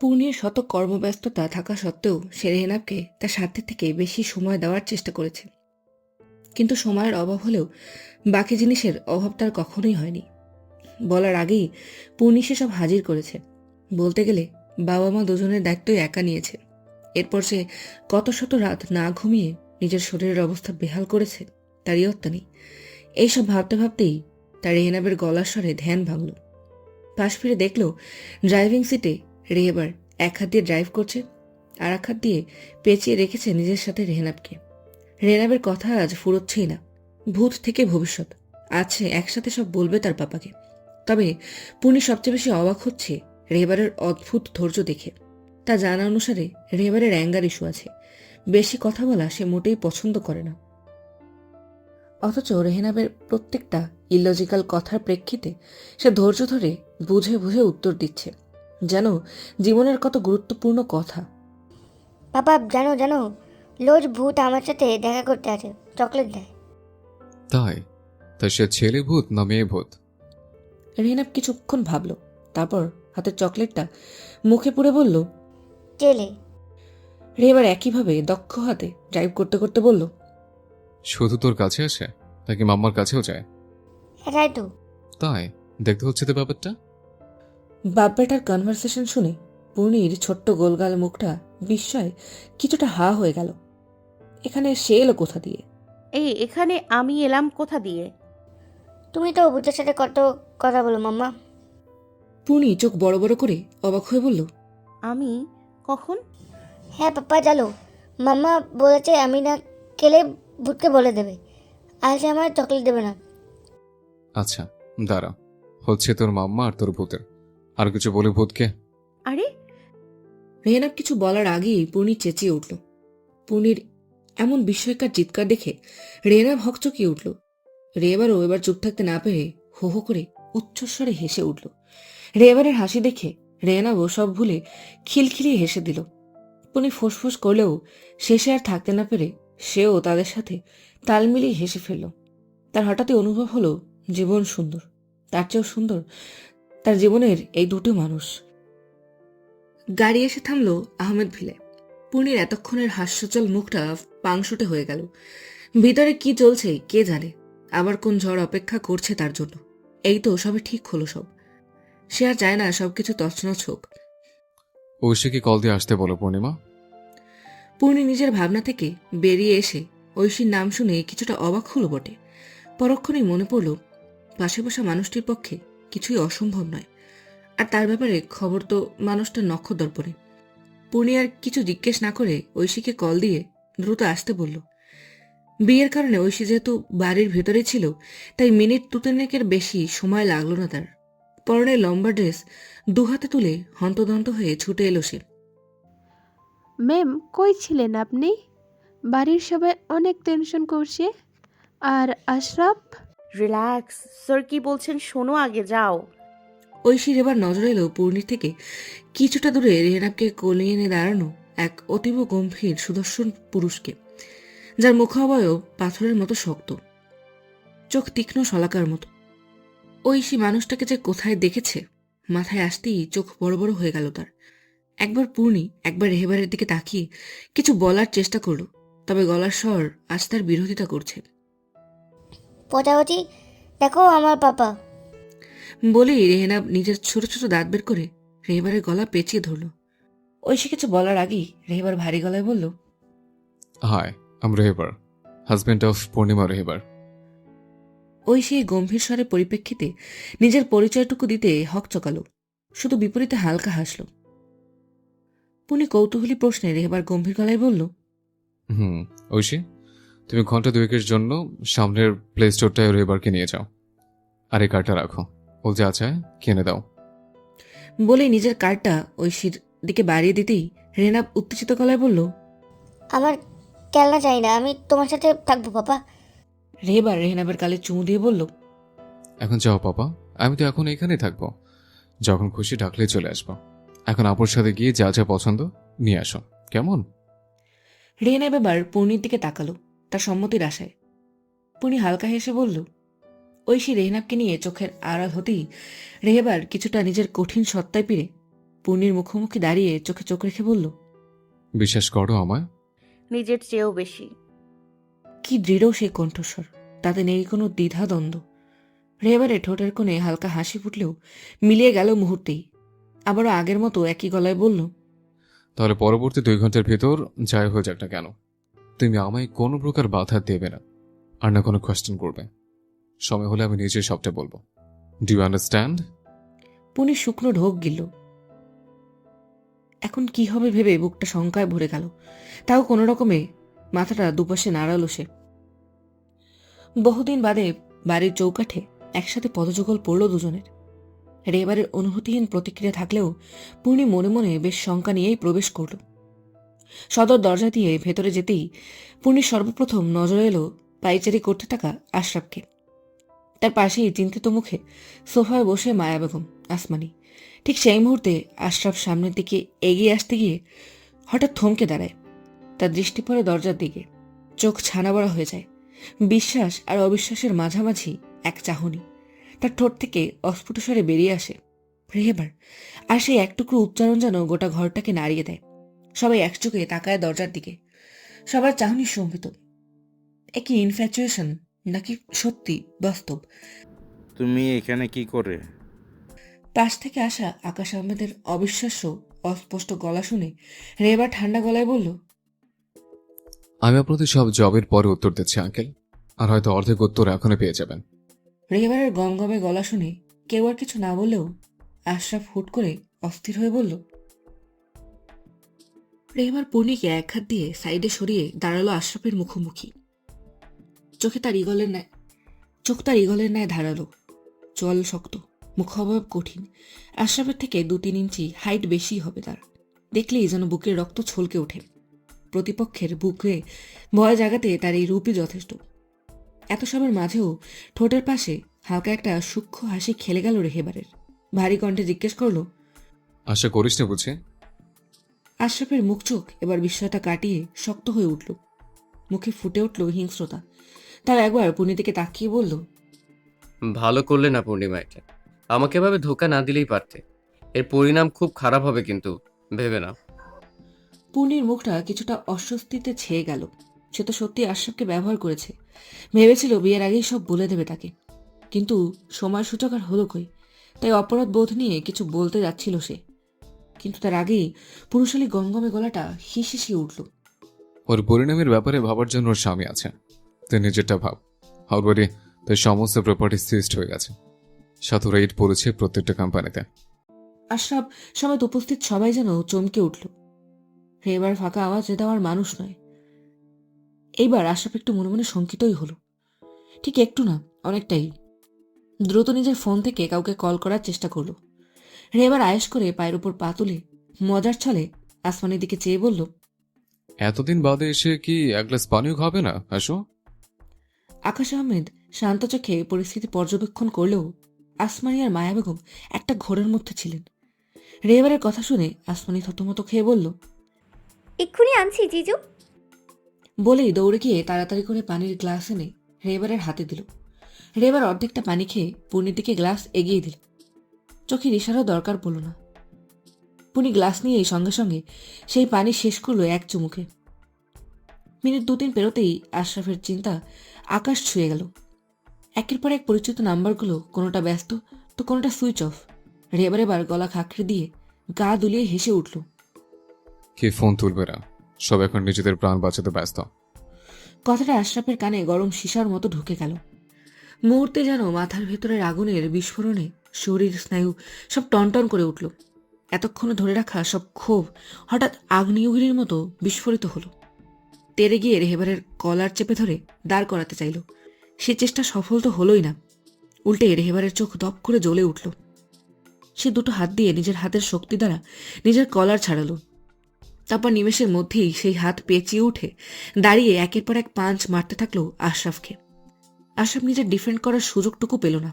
পূর্ণির শত কর্মব্যস্ততা থাকা সত্ত্বেও সে রেহেনাবকে তার সাথে থেকে বেশি সময় দেওয়ার চেষ্টা করেছে। কিন্তু সময়ের অভাব হলেও বাকি জিনিসের অভাব তার কখনোই হয়নি। বলার আগেই পূর্ণি সেসব হাজির করেছে। বলতে গেলে বাবা মা দুজনের দায়িত্বই একা নিয়েছে। এরপর সে কত শত রাত না ঘুমিয়ে নিজের শরীরের অবস্থা বেহাল করেছে তার ইয়ত্তা নেই। এইসব ভাবতে ভাবতেই তার রেহেনাবের গলার স্বরে ধ্যান ভাঙল। পাশ ফিরে দেখল ড্রাইভিং সিটে রেহেবার এক হাত দিয়ে ড্রাইভ করছে, আর এক হাত দিয়ে পেঁচিয়ে রেখেছে নিজের সাথে রেহেনাবকে। রেহেনাবের কথা আজ ফুরোচ্ছেই না। ভূত থেকে ভবিষ্যৎ আছে একসাথে সব বলবে তার পাপাকে। তবে পূর্ণি সবচেয়ে বেশি অবাক হচ্ছে রেহেবারের অদ্ভুত ধৈর্য দেখে। তা জানা অনুসারে রেহেবারের অ্যাঙ্গার ইস্যু আছে। বেশি কথা বলা সে মোটেই পছন্দ করে না। অথচ রেহেনাবের প্রত্যেকটা ইলজিক্যাল কথার প্রেক্ষিতে সে ধৈর্য ধরে বুঝে বুঝে উত্তর দিচ্ছে, যেন জীবনের কত গুরুত্বপূর্ণ কথা। পাপা জানো জানো, রোজ ভূত আমার সাথে দেখা করতে আসে, চকলেট দেয়। তাই তাই সে ছেলে ভূত না মেয়ে ভূত? রেহেনাব কিছুক্ষণ ভাবল, তারপর হাতের চকলেটটা মুখে পুরে বলল, চেলে। রেহেবার একইভাবে দক্ষ হাতে ড্রাইভ করতে করতে বলল, শুধু তোর কাছে আসে নাকি মাম্মার কাছেও যায়? এটাই তো। তাই দেখতে হচ্ছে তো ব্যাপারটা। বাপ বেটার কনভারসেশন শুনে পূর্ণির ছোট্ট গোলগাল মুখটা বিস্ময়ে কিছুটা হা হয়ে গেল। এখানে সে এলো কোথা দিয়ে? এখানে আমি এলাম কোথা দিয়ে? তুমি তো ভূতের সাথে কত কথা বলো মাম্মা। পূর্ণি চোখ বড় বড় করে অবাক হয়ে বলল, আমি কখন? হ্যাঁ পাপ্পা জানো, মাম্মা বলেছে আমি না খেলে ভূতকে বলে দেবে, আর সে আমার চকলেট দেবে না। আচ্ছা দাঁড়া, হচ্ছে তোর মাম্মা আর তোর ভূতের। আর কিছু বলে ভূতকে? আরে রেহেনাব কিছু বলার আগেই পূর্ণি চেঁচিয়ে উঠল। পূর্ণির এমন বিস্ময়কার চিৎকার দেখে রেহেনাব হকচকিয়ে উঠল। রেহেবারও এবার চুপ থাকতে না পেরে হো হো করে উচ্চস্বরে হেসে উঠল। রেহেবারের হাসি দেখে রেহেনাবও সব ভুলে খিলখিলিয়ে হেসে দিল। পূর্ণি ফোঁসফোঁস করলেও শেষে আর থাকতে না পেরে সেও তাদের সাথে তাল মিলিয়ে হেসে ফেলল। তার হঠাৎই অনুভব হলো জীবন সুন্দর, তার চেয়েও সুন্দর তার জীবনের এই দুটো মানুষ। গাড়ি এসে থামল আহমেদ ভিলে। পূর্ণির এতক্ষণের হাস্যচল মুখটা পাংশুটে হয়ে গেল। ভিতরে কি চলছে কে জানে, আবার কোন ঝড় অপেক্ষা করছে তার জন্য। এই তো সবে ঠিক হলো সব। সে আর চায় না সবকিছু তছনছ হোক। ঐশীকে কল দিয়ে আসতে বলো পূর্ণিমা। পূর্ণি নিজের ভাবনা থেকে বেরিয়ে এসে ঐশীর নাম শুনে কিছুটা অবাক হলো বটে। পরক্ষণেই মনে পড়ল পাশে বসা মানুষটির পক্ষে কিছুই অসম্ভব নয়, আর তার ব্যাপারে খবর তো মানুষটার নক্ষদর্পণে। পূর্ণি আর কিছু জিজ্ঞেস না করে ঐশীকে কল দিয়ে দ্রুত আসতে বলল। বিয়ের কারণে ঐশী যেহেতু বাড়ির ভেতরে ছিল, তাই মিনিট দুতেনেকের বেশি সময় লাগলো না তার। পরনে লম্বা ড্রেস দুহাতে তুলে হন্তদন্ত হয়ে ছুটে এলো সে। ম্যাম কই ছিলেন আপনি? বাড়ির সবাই অনেক টেনশন করছে। আর আশরাফ? রিল্যাক্স স্যার, কি বলছেন শোনো আগে, যাও। ঐশীর এবার নজর এলো পূর্ণির থেকে কিছুটা দূরে রেহেনাবকে কোলে এনে দাঁড়ানো এক অতীব গম্ভীর সুদর্শন পুরুষকে, যার মুখাবয়ব পাথরের মতো শক্ত, চোখ তীক্ষ্ণ শলাকার মতো। ঐশী মানুষটাকে যে কোথায় দেখেছে মাথায় আসতেই চোখ বড় বড় হয়ে গেল তার। একবার পূর্ণি একবার রেহেবারের দিকে তাকিয়ে কিছু বলার চেষ্টা করল, তবে গলার স্বর আজ তার বিরোধিতা করছে। প্রজাপতি দেখো আমার পাপা। বলেই রেহেনাব নিজের ছোট ছোট দাঁত বের করে রেহেবারের গলা পেঁচিয়ে ধরল। ঐশী কিছু বলার আগেই রেহেবার ভারী গলায় বলল, হাই, আম রেহেবার, হাজবেন্ড অফ পূর্ণিমা রেহেবার। ঐশী এই গম্ভীর স্বরে পরিপ্রেক্ষিতে নিজের পরিচয়টুকু দিতে হক চকালো, শুধু বিপরীতে হালকা হাসল। পুনি কৌতূহলী প্রশ্নে রেহেবার গম্ভীর গলায় বলল, ঐশী, তুমি ঘন্টা দুয়েকের জন্য সামনের প্লে স্টোরটায় রেহেবারকে নিয়ে যাও, আর এই কার্ডটা রাখো, ও যা চায় কিনে দাও। বলেই নিজের কার্ডটা ঐশীর দিকে বাড়িয়ে দিতেই রেহেনাব উত্তেজিত গলায় বলল, আমার খেলনা চাই না, আমি তোমার সাথে থাকবো পাপা। রেহেবার রেহেনাবের গালে চুমু দিয়ে বলল, এখন যাও পাপা, আমি তো এখন এখানেই থাকবো, যখন খুশি ডাকলেই চলে আসবো। এখন আপুর সাথে গিয়ে যা যা পছন্দ নিয়ে আসো, কেমন? রেহেনাব এবার পূর্ণির দিকে তাকালো তার সম্মতির আশায়। পূর্ণি হালকা হেসে বলল। ঐশী রেহেনাবকে নিয়ে চোখের আড়াল হতেই রেহেবার কিছুটা নিজের কঠিন সত্তায় পিড়ে পূর্ণির মুখোমুখি দাঁড়িয়ে চোখে চোখ রেখে বলল, বিশ্বাস করো আমায়। নিজের চেয়েও বেশি। কি দৃঢ় সেই কণ্ঠস্বর, তাতে নেই কোনো দ্বিধা দ্বন্দ্ব। রেবারে ঠোঁটের কোণে হালকা হাসি ফুটলেও মিলিয়ে গেল মুহূর্তেই। আবারও আগের মতো একই গলায় বলল, তাহলে পরবর্তী 2 ঘন্টার ভেতর যাই হয়ে যাক না কেন, তুমি আমায় কোনো প্রকার বাধা দেবে না, আর না কোনো কোয়েশ্চেন করবে। সময় হলে আমি নিজে সবটা বলবো। Do you understand? পূর্ণি শুকনো ঢোক গিলল। এখন কি হবে ভেবে বুকটা শঙ্কায় ভরে গেল। তাও কোনো রকমে মাথাটা দুপাশে নাড়ালো সে। বহুদিন বাদে বাড়ির চৌকাঠে একসাথে পদযুগল পড়ল দুজনের। রেবারের অনুভূতিহীন প্রতিক্রিয়া থাকলেও পূর্ণি মনে মনে বেশ শঙ্কা নিয়েই প্রবেশ করল। সদর দরজা দিয়ে ভেতরে যেতেই পূর্ণির সর্বপ্রথম নজর এলো পাইচারি করতে থাকা আশরাফকে। তার পাশেই চিন্তিত মুখে সোফায় বসে মায়া বেগম, আসমানি। ঠিক সেই মুহূর্তে আশরাফ সামনের দিকে এগিয়ে আসতে গিয়ে হঠাৎ থমকে দাঁড়ায়। তার দৃষ্টি পড়ে দরজার দিকে, চোখ ছানা বড়া হয়ে যায়। বিশ্বাস আর অবিশ্বাসের মাঝামাঝি এক চাহনি তার ঠোঁট থেকে অস্ফুট স্বরে বেরিয়ে আসে, রেহেবার। আর সেই এক টুকরো উচ্চারণ যেন গোটা ঘরটাকে নাড়িয়ে দেয়। সবাই একচোখে তাকায় দরজার দিকে, সবার চাহনি সম্ভিত। একই ইনফ্যাচুয়েশন নাকি সত্যি বাস্তব? তুমি এখানে কি করে? পাশ থেকে আসা আকাশ আহমেদের অবিশ্বাস্য অস্পষ্ট গলা শুনে রেহেবার ঠান্ডা গলায় বলল, আমি আপনাদের সব জবের পরে উত্তর দিচ্ছি আঙ্কেল, আর হয়তো অর্ধেক উত্তর এখনই পেয়ে যাবেন। রেহেবারের গমগমে গলা শুনে কেউ আর কিছু না বললেও আশরাফ হুট করে অস্থির হয়ে বলল। রেহেবার পূর্ণিকে এক হাত দিয়ে সাইডে সরিয়ে দাঁড়ালো আশরাফের মুখোমুখি। চোখ তার ইগলের ন্যায় ধারালো, চল শক্ত, মুখাবয়ব কঠিন। আশরাফের থেকে 2-3 ইঞ্চি হাইট বেশি হবে তার। দেখলেই যেন বুকের রক্ত ছলকে ওঠে। প্রতিপক্ষের বুকে ভয় জাগাতে তার এই রূপই যথেষ্ট। এত সবের মাঝেও ঠোঁটের পাশে হালকা একটা সূক্ষ্ম হাসি খেলে গেল রেহেবারের। ভারী কণ্ঠে জিজ্ঞেস করল, আশা করিস না বুঝি? আশরাফের মুখ চোখ এবার বিস্ময়তা কাটিয়ে শক্ত হয়ে উঠল। মুখে ফুটে উঠল হিংস্রতা। তার একবার পূর্ণিদিকে তাকিয়ে বলল, ভালো করলে না পূর্ণিমা, এটা আমাকে এভাবে ধোকা না দিলেই পারতে। এর পরিণাম খুব খারাপ হবে, কিন্তু ভেবে না। পূর্ণির মুখটা কিছুটা অস্বস্তিতে ছেয়ে গেল। সে তো সত্যি আশরাফকে ব্যবহার করেছে। ভেবেছিল বিয়ের আগেই সব বলে দেবে তাকে, কিন্তু সময় সূচক আর হলো কই। তাই অপরাধ বোধ নিয়ে কিছু বলতে যাচ্ছিল সে, কিন্তু তার আগেই পুরুষালী গমগমে গলাটা হিসিয়ে উঠল। ওর পরিণামের ব্যাপারে ভাবার জন্য ওর স্বামী আছে, তুই নিজেরটা ভাব। অলরেডি তার সমস্ত প্রপার্টি সিজড হয়ে গেছে, সাথে রেড পড়েছে প্রত্যেকটা কোম্পানিতে। আশরাফ সমেত উপস্থিত সবাই যেন চমকে উঠল। এবার ফাঁকা আওয়াজে দেওয়ার মানুষ নয়। এইবার আশরাফ একটু মনে মনে শঙ্কিতই হলো। ঠিক একটু না, অনেকটাই। দ্রুত নিজের ফোন থেকে কাউকে কল করার চেষ্টা করলো। রেবার আয়েশ করে পায়ের উপর পা তুলে মজার ছলে আসমানের দিকে চেয়ে বলল, এতদিন বাদে এসে কি এক গ্লাস পানিও খাবে না? আসো। আকাশ আহমেদ শান্ত চোখে পরিস্থিতি পর্যবেক্ষণ করলেও আসমানি আর মায়া বেগম একটা ঘোরের মধ্যে ছিলেন। রেবারের কথা শুনে আসমানি থতমত খেয়ে বলল, এক্ষুনি আনছি জিজু। বলেই দৌড়ে গিয়ে তাড়াতাড়ি করে পানির গ্লাস এনে রেবারের হাতে দিল। রেবার অর্ধেকটা পানি খেয়ে পূর্ণির দিকে গ্লাস এগিয়ে দিল। চোখের ইশারাও দরকার পড়ল না। পূর্ণি গ্লাস নিয়েই সঙ্গে সঙ্গে সেই পানি শেষ করলো এক চুমুকে। মিনিট 2-3 পেরোতেই আশরাফের চিন্তা আকাশ ছুঁয়ে গেল। একের পর এক পরিচিত নাম্বারগুলো কোনোটা ব্যস্ত তো কোনোটা সুইচ অফ। রেবার এবার গলা খাঁকড়ে দিয়ে গা দুলিয়ে হেসে উঠল। কে ফোন তুলবে না, সব এখন নিজেদের প্রাণ বাঁচাতে ব্যস্ত। কথাটা আশরাফের কানে গরম সীসার মতো ঢুকে গেল। মুহূর্তে যেন মাথার ভেতরের আগুনের বিস্ফোরণে শরীর স্নায়ু সব টনটন করে উঠল। এতক্ষণে ধরে রাখা সব ক্ষোভ হঠাৎ আগ্নেয়গিরির মতো বিস্ফোরিত হলো। তেরে গিয়ে রেহেবারের কলার চেপে ধরে দাঁড় করাতে চাইল। সে চেষ্টা সফল তো হলোই না, উল্টে রেহেবারের চোখ দপ করে জ্বলে উঠল। সে দুটো হাত দিয়ে নিজের হাতের শক্তি দ্বারা নিজের কলার ছাড়ালো। তারপর নিমেষের মধ্যেই সেই হাত পেঁচিয়ে উঠে দাঁড়িয়ে একের পর এক পাঞ্চ মারতে থাকলো আশরাফকে। আশরাফ নিজের ডিফেন্ড করার সুযোগটুকু পেল না।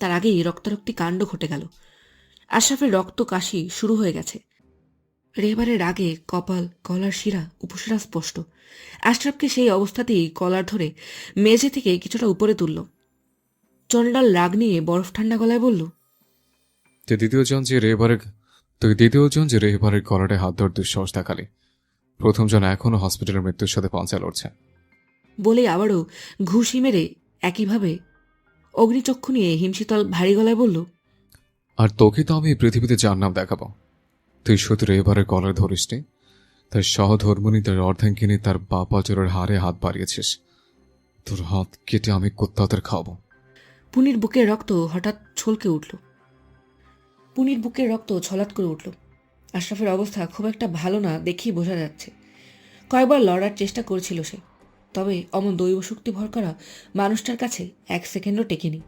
তার আগেই রক্তারক্তি কাণ্ড ঘটে গেল। আশরাফের রক্ত কাশি শুরু হয়ে গেছে। রেহেবারের রাগে কপাল, গলার শিরা, উপশিরা স্পষ্ট। আশরাফকে সেই অবস্থাতেই কলার ধরে মেঝে থেকে কিছুটা উপরে তুলল। চন্ডাল রাগ নিয়ে বরফ ঠান্ডা গলায় বলল, যে দ্বিতীয় জন যে রেবারে তুই দ্বিতীয়জন যে রেহবারের কলারে হাত ধর দুঃসাহস দেখালি, প্রথমজন এখনও হসপিটালের মৃত্যুর সাথে পাঞ্চা লড়ছে। বলেই আবারও ঘুষি মেরে একইভাবে অগ্নিচক্ষু নিয়ে হিমশীতল ভারী গলায় বলল, আর তোকে তো আমি এই পৃথিবীতে যার নাম দেখাবো। তুই শুধু রেহবারের কলার ধরিসনি, তার সহধর্মণী তার অর্ধাঙ্গিনী তার বাপাচরের হাড়ে হাত বাড়িয়েছিস। তোর হাত কেটে আমি কোত্তাদের খাওয়াবো। পুনির বুকের রক্ত হঠাৎ ছলকে উঠল। পুনির বুকের রক্ত ছলাৎ করে উঠল। আশরাফের অবস্থা খুব একটা ভালো না দেখেই বোঝা যাচ্ছে। কয়েকবার লড়ার চেষ্টা করেছিল সে, তবে অমন দৈব শক্তি ভর করা মানুষটার কাছে এক সেকেন্ডও টেকেনি।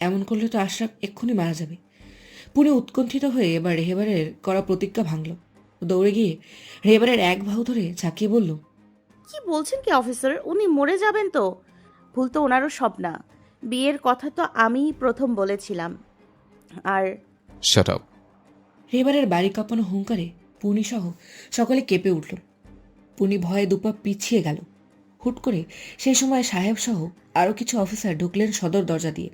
এমন করলে তো আশরাফ এক্ষুনি মারা যাবে। পুনি উৎকণ্ঠিত হয়ে এবার রেহেবারের করা প্রতিজ্ঞা ভাঙল। দৌড়ে গিয়ে রেহেবারের এক বাহু ধরে ঝাঁকিয়ে বলল, কি বলছেন কি অফিসার? উনি মরে যাবেন তো? ভুল তো ওনারও সব না। বিয়ের কথা তো আমিই প্রথম বলেছিলাম। আর শাট আপ। রেহেবারের বাড়ি কাঁপানো হুঙ্কারে পুনি সহ সকলে কেঁপে উঠল। পুনি ভয়ে দুপা পিছিয়ে গেল। হুট করে সেই সময় সাহেব সহ আরও কিছু অফিসার ঢুকলেন সদর দরজা দিয়ে,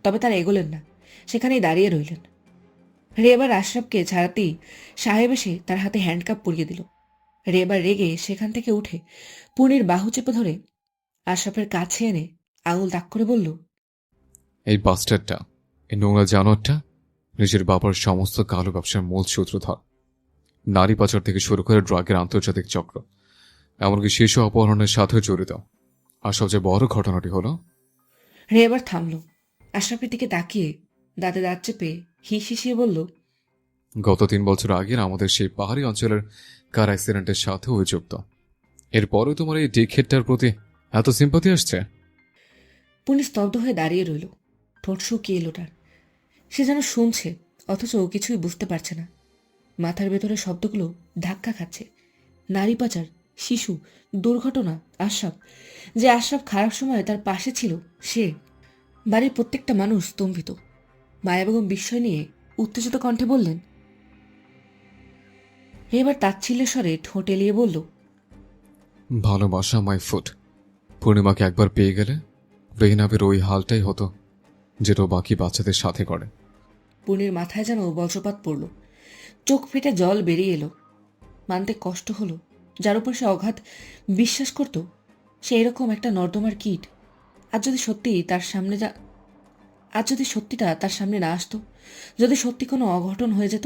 তবে তারা এগোলেন না, সেখানেই দাঁড়িয়ে রইলেন। রেবার আশরাফকে ছাড়াতেই সাহেব এসে তার হাতে হ্যান্ডকাপ পরিয়ে দিল। রেবার রেগে সেখান থেকে উঠে পুনির বাহু চেপে ধরে আশরাফের কাছে এনে আঙুল তাক করে বলল, এই বাস্টারটা, এই নোংরা জানোয়ারটা নিজের বাবার সমস্ত কালো ব্যবসার মূল সূত্রধর। নারী পাচার থেকে শুরু করে ড্রাগের আন্তর্জাতিক চক্র, এমনকি শিশু অপহরণের সাথেও জড়িত। আর সবচেয়ে বড় ঘটনাটি হলো, রেবার থামল। আশরাফের দিকে তাকিয়ে দাঁতে দাঁত চেপে হিসিয়ে বলল, গত 3 বছর আগের আমাদের সেই পাহাড়ি অঞ্চলের কার অ্যাক্সিডেন্টের সাথেও যুক্ত। এরপরেও তোমার এই ডিকহেডটার প্রতি এত সিম্পাথি আসছে? পুনি স্তব্ধ হয়ে দাঁড়িয়ে রইল। ঠোঁট শুকিয়ে এলো তার। সে যেন শুনছে, অথচ কিছুই বুঝতে পারছে না। মাথার ভেতরে শব্দগুলো ধাক্কা খাচ্ছে। নারী পাচার, শিশু, দুর্ঘটনা, আশরাফ। যে আশরাফ খারাপ সময়ে তার পাশে ছিল সে। বাড়ির প্রত্যেকটা মানুষ স্তম্ভিত। মায়া বেগম বিস্ময় নিয়ে উত্তেজিত কণ্ঠে বললেন, এবার তাচ্ছিল্যের স্বরে ঠোঁট এলিয়ে বলল, ভালোবাসা মাই ফুট। পূর্ণিমাকে একবার পেয়ে গেলে বেহনাবের ওই হালটাই হতো যেটা ও বাকি বাচ্চাদের সাথে করে। পুনির মাথায় যেন বজ্রপাত পড়ল। চোখ ফেটে জল বেরিয়ে এলো। মানতে কষ্ট হলো, যার উপর সে অগাধ বিশ্বাস করত সে এরকম একটা নর্দমার কীট। আজ যদি সত্যিটা তার সামনে না আসতো, যদি সত্যি কোনো অঘটন হয়ে যেত।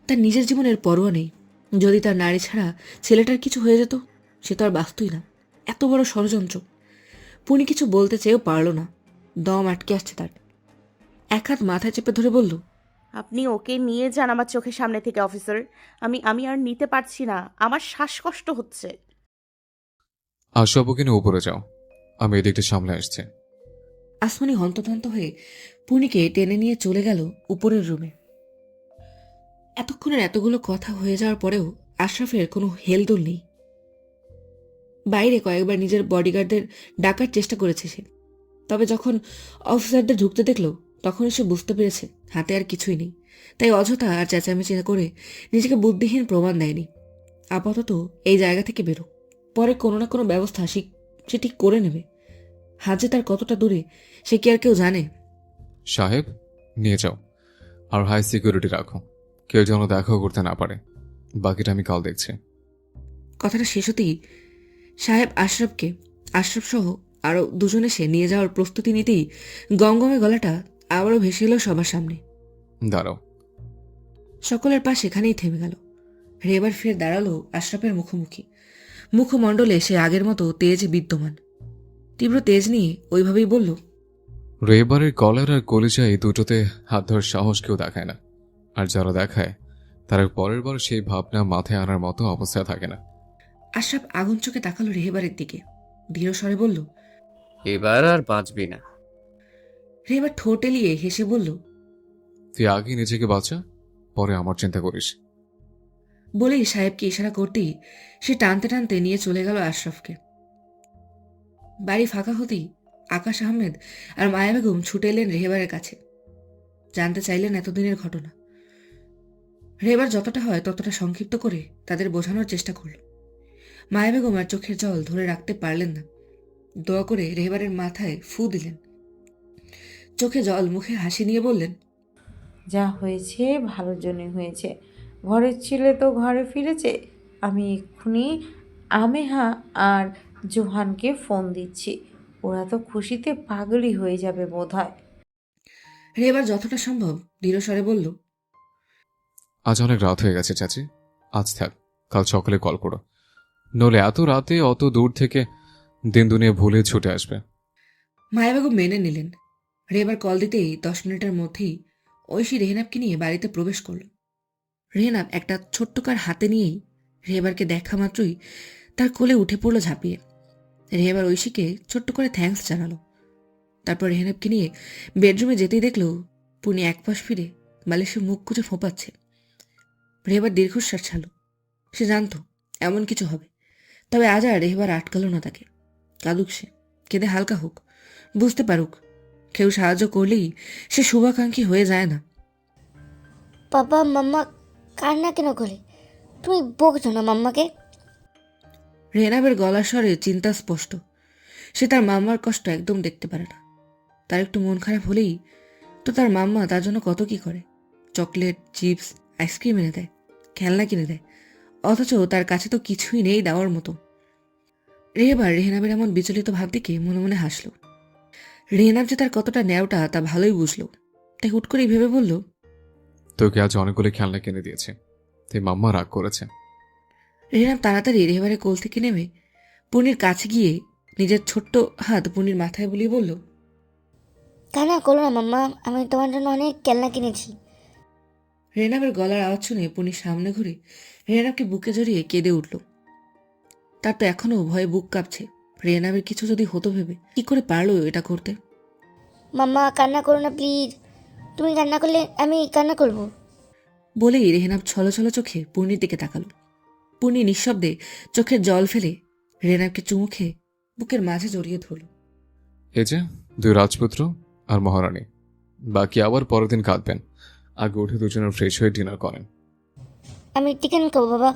তার নিজের জীবনের পরোয়া নেই। যদি তার নারী ছাড়া ছেলেটার কিছু হয়ে যেত, সে তো আর বাঁচতই না। এত বড় ষড়যন্ত্র। পুনি কিছু বলতে চেয়েও পারল না। দম আটকে আসছে তার। এক হাত মাথায় চেপে ধরে বলল, আপনি ওকে নিয়ে যান আমার চোখের সামনে থেকে অফিসার। আমি আর নিতে পারছি না, আমার শ্বাসকষ্ট হচ্ছে। আশরাফকে নিয়ে উপরে যাও, আমি এদিকটা সামলে আসছি। আসমানি হন্তদন্ত হয়ে পুনিকে টেনে নিয়ে চলে গেল উপরের রুমে। এতক্ষণের এতগুলো কথা হয়ে যাওয়ার পরেও আশরাফের কোনো হেলদোল নেই। বাইরে কয়েকবার নিজের বডিগার্ডদের ডাকার চেষ্টা করেছে সে, তবে যখন অফিসারদের ঢুকতে দেখল তখন সে বুঝতে পেরেছে হাতে আর কিছুই নেই। তাই অযথা আর চেঁচামেচি করে নিজেকে বুদ্ধিহীন প্রমাণ দেয়নি। আপাতত এই জায়গা থেকে বেরো, পরে কোনো না কোনো ব্যবস্থা সে ঠিক করে নেবে। হাত যে তার কতটা দূরে সে কি আর কেউ জানে? সাহেব, নিয়ে যাও, আর হাই সিকিউরিটি রাখো, কেউ যেন দেখাও করতে না পারে। বাকিটা আমি কাল দেখছি। কথাটা শেষ হতেই সাহেব আশরাফ সহ আরও দুজন এসে নিয়ে যাওয়ার প্রস্তুতি নিতেই গমগমে গলাটা আবারও ভেসে এলো সবার সামনে। দাঁড়াও। সকলের পা সেখানেই থেমে গেল। রেবার ফের দাঁড়ালো আশরাফের মুখোমুখি। মুখমণ্ডলে সে আগের মতো তেজ বিদ্যমান। তীব্র তেজ নিয়ে ওইভাবেই বলল, রেবারের কলার আর কলিজা এই দুটোতে হাত ধরার সাহস কেউ দেখায় না। আর যারা দেখায় তারা পরের বার সেই ভাবনা মাথায় আনার মতো অবস্থায় থাকে না। আশরাফ আগুন চোখে তাকালো রেহেবারের দিকে, ধীর স্বরে বলল, এবার আর বাঁচবি না। রেহেবার ঠোঁট এলিয়ে হেসে বলল, তুই আগে নিজেকে বাঁচা, পরে আমার চিন্তা করিস। বলেই সাহেবকে ইশারা করতেই সে টানতে টানতে নিয়ে চলে গেল আশরাফকে। বাড়ি ফাঁকা হতেই আকাশ আহমেদ আর মায়া বেগম ছুটে এলেন রেহেবারের কাছে। জানতে চাইলেন এতদিনের ঘটনা। রেহেবার যতটা হয় ততটা সংক্ষিপ্ত করে তাদের বোঝানোর চেষ্টা করল। মায়া বেগম আর চোখের জল ধরে রাখতে পারলেন না। দোয়া করে রেহেবারের মাথায় ফু দিলেন। চোখে জল, মুখে হাসি নিয়ে বললেন, যা হয়েছে ভালোর জন্যই হয়েছে। ঘরের ছেলে তো ঘরে ফিরেছে। আমি এক্ষুনি আমেহা আর জোহানকে ফোন দিচ্ছি। ওরা তো খুশিতে পাগলই হয়ে যাবে বোধহয়। রেহেবার যতটা সম্ভব দৃঢ় স্বরে বলল, আজ অনেক রাত হয়ে গেছে চাচি, আজ থাক, কাল সকালে কল করো, নইলে এত রাতে অত দূর থেকে দিন দুনিয়া ভুলে ছুটে আসবে। মায়া বেগম মেনে নিলেন। রেহেবার কল দিতেই 10 মিনিটের মধ্যেই ঐশী রেহেনাবকে নিয়ে বাড়িতে প্রবেশ করল। রেহেনাব একটা ছোট্ট কার হাতে নিয়েই রেহেবারকে দেখা মাত্রই তার কোলে উঠে পড়ল ঝাঁপিয়ে। রেহেবার ঐশীকে ছোট্ট করে থ্যাঙ্কস জানালো। তারপর রেহেনাবকে নিয়ে বেডরুমে যেতেই দেখলো পুনি একপাশ ফিরে বালিশে মুখ গুজে ফোঁপাচ্ছে। রেহেবার দীর্ঘশ্বাস ছাড়ল। সে জানতো এমন কিছু হবে, তবে আজ আর রেহেবার আটকালো না তাকে। কাঁদুক সে, কেঁদে হালকা হোক, বুঝতে পারুক কেউ সাহায্য করলেই সে শুভাকাঙ্ক্ষী হয়ে যায় না। পাপা মাম্মা কান্না কেন করে? তুমি বকছো না মাম্মাকে? রেহেনাবের গলার স্বরে চিন্তা স্পষ্ট। সে তার মাম্মার কষ্ট একদম দেখতে পারে না। তার একটু মন খারাপ হলেই তো তার মাম্মা তার জন্য কত কি করে, চকলেট, চিপস, আইসক্রিম এনে দেয়, খেলনা কিনে দেয়, অথচ তার কাছে তো কিছুই নেই দেওয়ার মতো। রেহেবার রেহেনাবের এমন বিচলিত ভাব দেখে মনে মনে হাসল। রেহেনাব যে তার কতটা ন্যাওটা তা ভালোই বুঝলো। তাই হুট করেই ভেবে বলল, তোকে আজ অনেকগুলো খেলনা কিনে দিয়েছে, তাই মাম্মা রাগ করেছে। রেহেনাব তাড়াতাড়ি রেহেবারের কোল থেকে নেমে পুনির কাছে গিয়ে নিজের ছোট্ট হাত পুনির মাথায় বুলিয়ে বলল, কান্না করো না মাম্মা, আমি তোমার জন্য অনেক খেলনা কিনেছি। রেহেনাবের গলার আওয়াজ শুনে পুনির সামনে ঘুরে রেহেনাবকে বুকে জড়িয়ে কেঁদে উঠল। তার তো এখনো ভয়ে বুক কাঁপছে। রেহেনাবের কিছু যদি হতো ভেবে কি করে পারলো এটা করতে। মাম্মা কান্না করো না প্লিজ, তুমি কান্না করলে আমি কান্না করব। বলেই রেহেনাব ছলছল চোখে পূর্ণির দিকে তাকালো। পূর্ণি নিঃশব্দে চোখের জল ফেলে রেহেনাবকে চুমু খেয়ে বুকের মাঝে জড়িয়ে ধরল। এই যে 2 রাজপুত্র আর মহারানী, বাকি আবার পরের দিন কাঁদবেন। আগে উঠে দুজনের ফ্রেশ হয়ে ডিনার করেন। আমি চিকেন খাবো বাবা।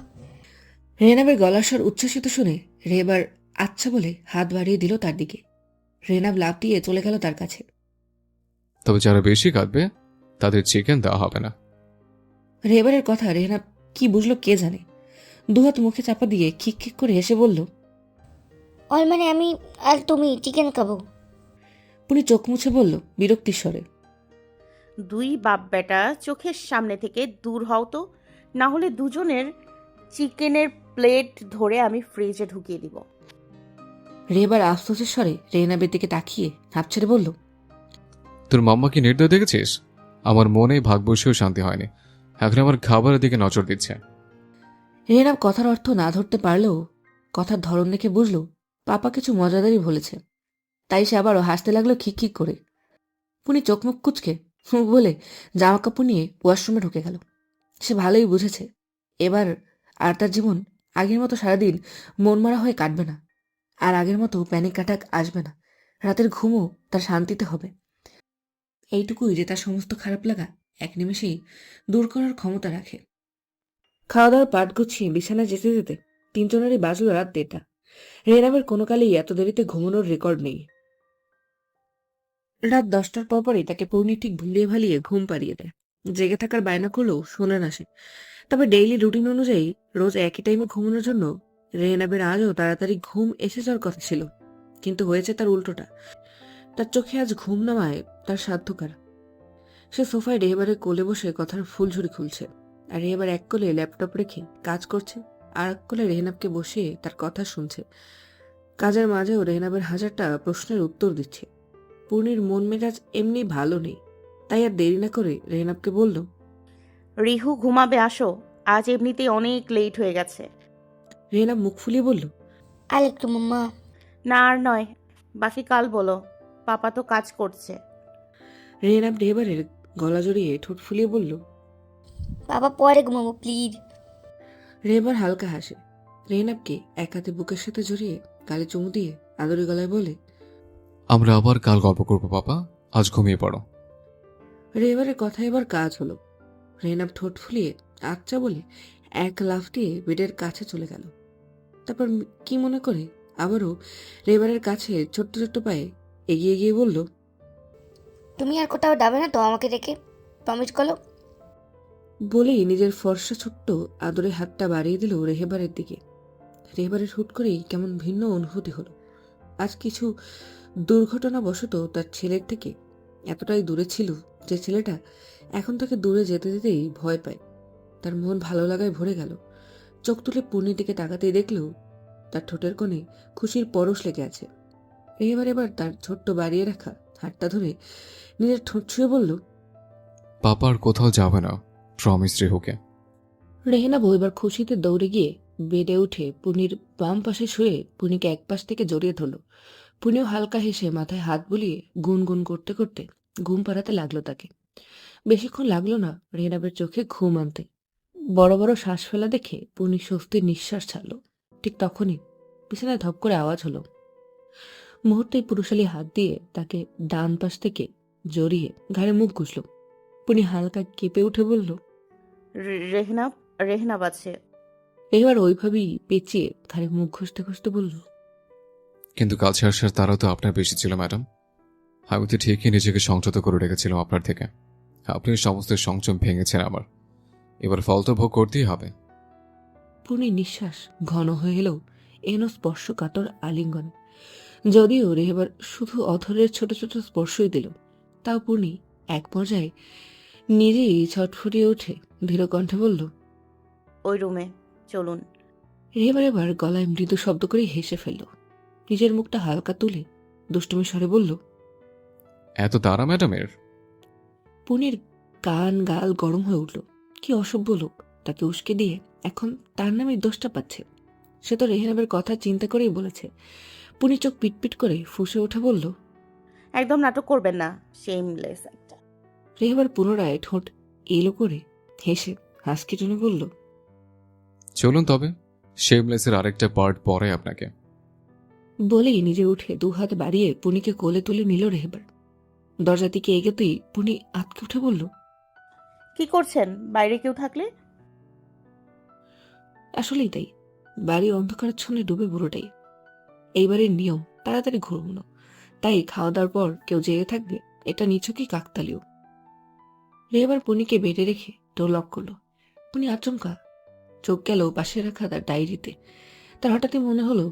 রেহেনাবের গলার স্বর উচ্ছ্বসিত শুনে রেহেবার আচ্ছা বলে হাত বাড়িয়ে দিল তার দিকে। রেহেনাব লাফ দিয়ে চলে গেল তার কাছে। তবে যারা বেশি কাঁদবে তাদের চিকেন দেওয়া হবে না। রেহেবারের কথা রেহেনাব কি বুঝলো কে জানে। দুহাত মুখে চাপা দিয়ে খিক খিক করে হেসে বলল, ওর মানে আমি আর তুমি চিকেন খাবো। পুনি চোখ মুছে বলল বিরক্তির স্বরে, দুই বাপ বেটা চোখের সামনে থেকে দূর হও তো, না হলে দুজনের চিকেনের প্লেট ধরে আমি ফ্রিজে ঢুকিয়ে দিব। রেহেবার আফসোসের স্বরে রেহেনাবের দিকে তাকিয়ে হাঁপ ছেড়ে বলল, তোর মাম্মা কি নির্দয় দেখেছিস? আমার মনে ভাগ বসেও শান্তি হয়নি, এখন আমার খাবারের দিকে নজর দিচ্ছে। রেহেনাব কথার অর্থ না ধরতে পারলেও কথার ধরন দেখে বুঝল পাপা কিছু মজাদারই বলেছে। তাই সে আবারও হাসতে লাগলো খিক খিক করে। পুনি চোখ মুখ কুচকে বলে জামা কাপড় নিয়ে ওয়াশরুমে ঢুকে গেল। সে ভালোই বুঝেছে এবার আর তার জীবন আগের মতো সারাদিন মনমরা হয়ে কাটবে না, আর আগের মতো প্যানিক অ্যাটাক আসবে না। রাতের ঘুমও তার শান্তিতে হবে। এইটুকুই যে তার সমস্ত খারাপ লাগা এক নিমেষেই দূর করার ক্ষমতা রাখে। খাওয়া দাওয়ার পাট গুছিয়ে বিছানায় যেতে যেতে তিনজনেরই বাজলো রাত 1:30। রেহেনাবের কোনো কালেই এত দেরিতে ঘুমানোর রেকর্ড নেই। রাত 10টার পরপরই তাকে পূর্ণি ঠিক ভুলিয়ে ভালিয়ে ঘুম পাড়িয়ে দেয়। জেগে থাকার বায়না করলেও শোনে না সে। তবে ডেইলি রুটিন অনুযায়ী রোজ একই টাইমে ঘুমানোর জন্য রেহেনাবের আজও তাড়াতাড়ি ঘুম এসে যাওয়ার কথা ছিল, কিন্তু হয়েছে তার উল্টোটা। তার চোখে আজ ঘুম নামায় তার সাধ্যকার। সে সোফায় রেহেবারের কোলে বসে কথার ফুলঝুরি খুলছে, আর রেহেবার এক কোলে ল্যাপটপ রেখে কাজ করছে, আর এক কোলে রেহেনাবকে বসিয়ে তার কথা শুনছে। কাজের মাঝেও রেহেনাবের হাজারটা প্রশ্নের উত্তর দিচ্ছে। পূর্ণির মন মেজাজ এমনি ভালো নেই, তাই আর দেরি না করে রেহেনাবকে বলল, রিহু ঘুমাবে, আসো, আজ এমনিতেই অনেক লেট হয়ে গেছে। রেহেনাব মুখ ফুলিয়ে বলল, আর একটু মাম্মা। না আর নয়, বাকি কাল বলো, পাপা তো কাজ করছে। রেহেনাব রেহেবারের গলা জড়িয়ে ঠোঁট ফুলিয়ে বলল, বাবা পরে ঘুমাবো প্লিজ। রেহেবার হালকা হাসে। রেহেনাবকে এক হাতে বুকের সাথে জড়িয়ে গালে চুমু দিয়ে আদরি গলায় বলে, আমরা আবার কাল গল্প করবো পাপা, আজ ঘুমিয়ে পড়ো। রেহেবারের কথা এবার কাজ হলো। রেহেনাব ঠোঁট ফুলিয়ে আচ্ছা বলে এক লাফ দিয়ে বেডের কাছে চলে গেল। তারপর কি মনে করে আবারও রেহেবারের কাছে ছোট্ট ছোট্ট পায়ে এগিয়ে গিয়ে বলল, তুমি আর কোথাও যাবে না তো আমাকে রেখে? প্রমিস করো। বলেই নিজের ফর্সা ছোট্ট আদরে হাতটা বাড়িয়ে দিল রেহেবারের দিকে। রেহেবারের হুট করেই কেমন ভিন্ন অনুভূতি হলো। আজ কিছু দুর্ঘটনাবশত তার ছেলের থেকে এতটাই দূরে ছিল যে ছেলেটা এখন তাকে দূরে যেতে দিতেই ভয় পায়। তার মন ভালো লাগায় ভরে গেল। চোখ তুলে পূর্ণির দিকে তাকাতেই দেখলেও তার ঠোঁটের কোণে খুশির পরশ লেগে আছে। এবার তার ছোট্ট বাড়িয়ে রাখা হাতটা ধরে নিজের ঠোঁট ছুঁয়ে বলল, পাপা আর কোথাও যাবে না, প্রমিস রেহুকে। রেহেনা বউ এবার খুশিতে দৌড়ে গিয়ে বেডে উঠে পুনির বাম পাশে শুয়ে পুনিকে এক পাশ থেকে জড়িয়ে ধরল। পুনিও হালকা হেসে মাথায় হাত বুলিয়ে গুনগুন করতে করতে ঘুম পাড়াতে লাগলো তাকে। বেশিক্ষণ লাগলো না রেহেনাবের চোখে ঘুম আনতে। বড় বড় শ্বাস ফেলা দেখে পুনি স্বস্তির নিঃশ্বাস ছাড়ল। ঠিক তখনই বিছানায় ধপ করে আওয়াজ হলো। মুহূর্তেই পুরুষালী হাত দিয়ে তাকে ডান পাশ থেকে জড়িয়ে ঘাড়ে মুখ ঘুষল। পুনি হালকা কেঁপে উঠে বলল, রেহনাব রেহনাব আছে। এবার ওইভাবেই পেঁচিয়ে ঘাড়ে মুখ ঘষতে ঘষতে বলল, কিন্তু কাছে আসার তারা তো আপনার বেশি ছিল ম্যাডাম। আমি তো ঠিকই নিজেকে সংযত করে রেখেছিলাম আপনার থেকে। আপনি সমস্ত সংযম ভেঙেছেন আমার। এবার ফল তো ভোগ করতেই হবে। পুনির নিঃশ্বাস ঘন হয়ে এলো এন স্পর্শকাতর আলিঙ্গনে। যদিও রেহেবার শুধু অধরের ছোট ছোট স্পর্শই দিল, তাও পূর্ণি এক পর্যায়ে নিজেই ছটফটিয়ে উঠে ধীর কণ্ঠে বলল, ওই রুমে চলুন। রেহেবার এবার গলায় মৃদু শব্দ করে হেসে ফেলল। নিজের মুখটা হালকা তুলে দুষ্টুমি স্বরে বলল, এত তারা ম্যাডামের? পুনির কান গাল গরম হয়ে উঠল। কি অসভ্য লোক তাকে উস্কে দিয়ে এখন তার নামে দোষটা পাচ্ছে। সে তো রেহেনাবের কথা চিন্তা করেই বলেছে। পুনি চোখ পিটপিট করে ফুঁসে উঠে বলল, একদম নাটক করবেন না, শেমলেস একটা। রেহেবার পুনরায় ঠোঁট এলো করে হেসে হাসকি টেনে বলল, চলুন তবে, শেমলেসের আরেকটা পার্ট পরে আপনাকে। বলেই নিজে উঠে দুহাত বাড়িয়ে পুনিকে কোলে তুলে নিল রেহেবার। দরজা দিকে এগোতেই পুনি আটকে উঠে বলল, কি করছেন বাইরে কেউ থাকলে? আসলেই তাই, বাড়ি অন্ধকারাচ্ছন্নে ডুবে পুরোটাই। এইবারের নিয়ম তাড়াতাড়ি ঘুরোনো, তাই খাওয়া দাওয়ার পর কেউ জেগে থাকবে এটা নিছকই কাকতালীয়। রেহেবার পুনিকে বেডে রেখে ডোর লক করলো। পুনি আচমকা চোখ গেল পাশে রাখা তার ডায়েরিতে। তার হঠাৎই মনে হলো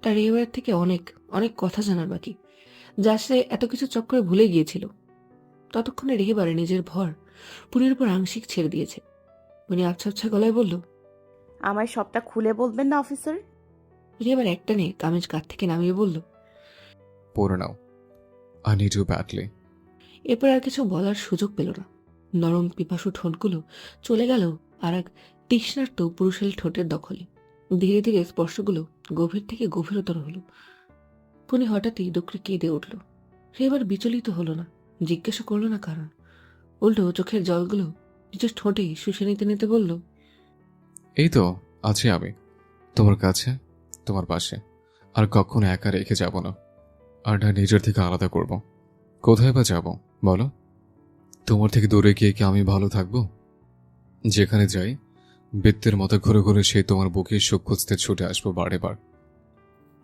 তার রেহেবার থেকে অনেক অনেক কথা জানার বাকি, যা সে এত কিছু চক্করে ভুলে গিয়েছিল। ততক্ষণে রেহেবারে নিজের ভর পুনির উপর আংশিক ছেড়ে দিয়েছে। পুনি আবছা আবছা গলায় বলল, আমায় সবটা খুলে বলবেন না অফিসার? রেহেবার একটা নিয়ে কামিজ কাঁধ থেকে নামিয়ে বলল, পড়ে নাও, আই নিড ইউ ব্যাডলি। এরপর আর কিছু বলার সুযোগ পেল না। নরম পিপাসু ঠোঁটগুলো চলে গেল আর এক তৃষ্ণার্ত পুরুষের ঠোঁটের দখলে। ধীরে ধীরে স্পর্শগুলো গভীর থেকে গভীরতর হলো। পুনি হঠাৎই ডুকরে কেঁদে উঠল। সে এবার বিচলিত হলো না, জিজ্ঞাসা করলো না কারণ। উল্টো চোখের জলগুলো নিজের ঠোঁটে শুষে নিতে নিতে বলল, এই তো আছি আমি, তোমার কাছে, তোমার পাশে। আর কখনো একা রেখে যাব না, আর না নিজের থেকে আলাদা করব। কোথায় বা যাব বলো? তোমার থেকে দূরে গিয়ে কি আমি ভালো থাকবো? যেখানে যাই বৃত্তের মতো ঘুরে ঘুরে সেই তোমার বুকে সুখ খুঁজতে ছুটে আসবো বারে বার।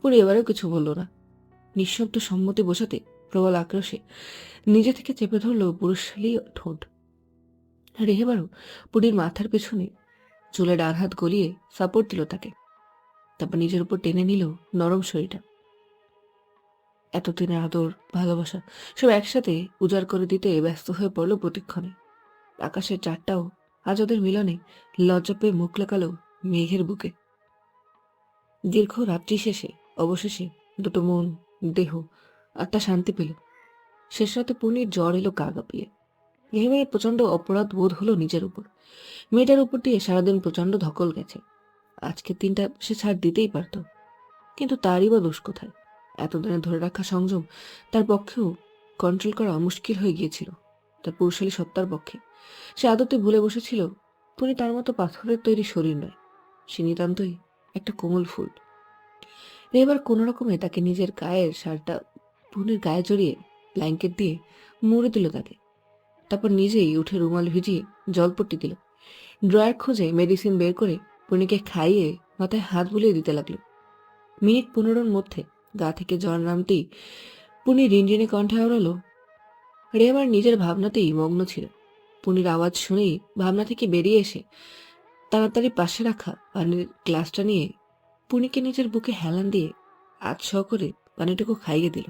পুরি এবারেও কিছু বলল না। নিঃশব্দ সম্মতি বোঝাতে প্রবল আক্রোশে নিজে থেকে চেপে ধরল পুরুষশালী ঠোঁট। রেহেবারও পুরীর মাথার পেছনে চুলে ডান হাত গলিয়ে সাপোর্ট দিল তাকে। তারপর নিজের উপর টেনে নিল নরম শরীরটা। এতদিনের আদর ভালোবাসা সব একসাথে উজাড় করে দিতে ব্যস্ত হয়ে পড়ল প্রতিক্ষণে। আকাশের চারটাও আজ ওদের মিলনে লজ্জা পেয়ে মুখ লাগালো মেঘের বুকে। দীর্ঘ রাত্রি শেষে অবশেষে দুটো মন, দেহ, আত্মা শান্তি পেল। শেষ রাতে পুনির জ্বর এলো গা কাঁপিয়ে। ভেবে প্রচন্ড অপরাধ বোধ হলো নিজের উপর। মেয়েটার উপর দিয়ে সারাদিন প্রচন্ড ধকল গেছে। আজকের দিনটা সে ছাড় দিতেই পারত, কিন্তু তারই বা দোষ কোথায়? এতদিনে ধরে রাখা সংযম তার পক্ষেও কন্ট্রোল করা মুশকিল হয়ে গিয়েছিল তার পুরুষালী সত্তার পক্ষে। সে আদতে ভুলে বসেছিল পুনি তার মতো পাথরের তৈরি শরীর নয়, সে নিতান্তই একটা কোমল ফুল। এবার কোনো রকমে তাকে নিজের গায়ের শার্টটা পুনির গায়ে জড়িয়ে ব্ল্যাঙ্কেট দিয়ে মুড়ে দিল তাকে। তারপর নিজেই উঠে রুমাল ভিজিয়ে জলপট্টি দিল। ড্রয়ার খুঁজে মেডিসিন বের করে পুনিকে খাইয়ে মাথায় হাত বুলিয়ে দিতে লাগলো। মিনিট 15 মধ্যে গা থেকে জ্বর নামতেই পুনি রিনরিনে কণ্ঠে আওড়ালো। রেবার নিজের ভাবনাতেই মগ্ন ছিল। পুনির আওয়াজ শুনেই ভাবনা থেকে বেরিয়ে এসে তাড়াতাড়ি পাশে রাখা পানির গ্লাসটা নিয়ে পুনিকে নিজের বুকে হেলান দিয়ে আধশো করে পানিটুকু খাইয়ে দিল।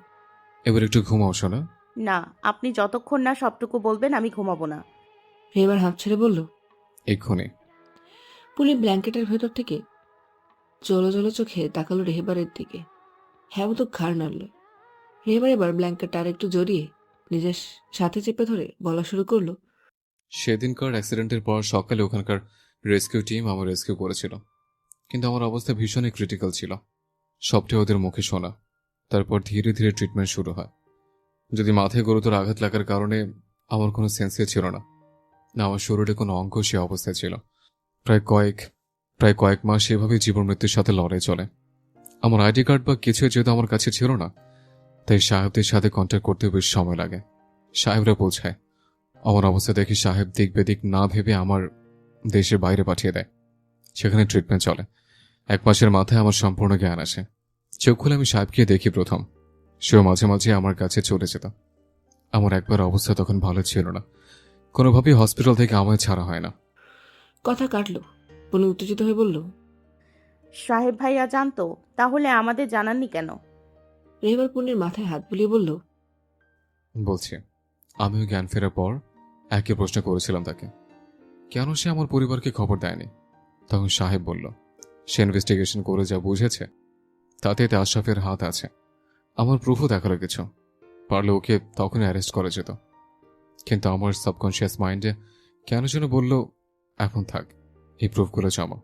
এবার একটু ঘুমাও শোনা। না, আপনি যতক্ষণ না সবটুকু বলবেন আমি ঘুমাবো না। রেহেবার হাঁপ ছেড়ে বলল। এক্ষুনি। পুনি ব্ল্যাঙ্কেটের ভেতর থেকে জলো জলো চোখে তাকালো রেহেবারের দিকে। হ্যাঁ তো ঘাড় নাড়ল। রেহেবার এবার ব্ল্যাঙ্কেটটা আর একটু জড়িয়ে নিজের সাথে চেপে ধরে বলা শুরু করলো। সেদিনকার অ্যাক্সিডেন্টের পর সকালে ওখানকার রেস্কিউ টিম আমার রেস্কিউ করেছিল, কিন্তু আমার অবস্থা ভীষণই ক্রিটিক্যাল ছিল। সবটাই ওদের মুখে শোনা। তারপর ধীরে ধীরে ট্রিটমেন্ট শুরু হয়। যদি মাথায় গুরুতর আঘাত লাগার কারণে আমার কোনো সেন্সই ছিল না, না আমার শরীরে কোনো অঙ্গ সে অবস্থায় ছিল। প্রায় কয়েক মাস এভাবেই জীবন মৃত্যুর সাথে লড়াই চলে। আমার আইডি কার্ড বা কিছু যেহেতু আমার কাছে ছিল না, তাই সাহেবদের সাথে কন্ট্যাক্ট করতে বেশ সময় লাগে। সাহেবরা পৌঁছায়। আমার অবস্থা দেখে সাহেব দিক বেদিক না ভেবে আমার দেশের বাইরে পাঠিয়ে দেয়। সেখানে ট্রিটমেন্ট চলে। 1 মাসের মাথায় আমার সম্পূর্ণ জ্ঞান আসে। চোখ খুলে আমি সাহেবকে দেখি প্রথম। সেও মাঝে মাঝে আমার কাছে চলে যেত। আমার একবার অবস্থা তখন ভালো ছিল না, কোনোভাবেই হসপিটাল থেকে আমায় ছাড়া হয় না। কথা কাটলো। পুনি উত্তেজিত হয়ে বলল। সাহেব ভাইয়া জানতো, তাহলে আমাদের জানাননি কেন? রেহেবার পুনির মাথায় হাত বুলিয়ে বলল। বলছি, আমিও জ্ঞান ফেরার পর একই প্রশ্ন করেছিলাম তাকে, কেন সে আমার পরিবারকে খবর দেয়নি। তখন সাহেব বলল, সে ইনভেস্টিগেশন করে যা বুঝেছে তাতে আশরাফের হাত আছে। আমার প্রুফও দেখালো কিছু, পারলে ওকে তখনই অ্যারেস্ট করা যেত। কিন্তু আমার সাবকনশিয়াস মাইন্ডে কেন যেন বলল, এখন থাক, এই প্রুফগুলো জমা।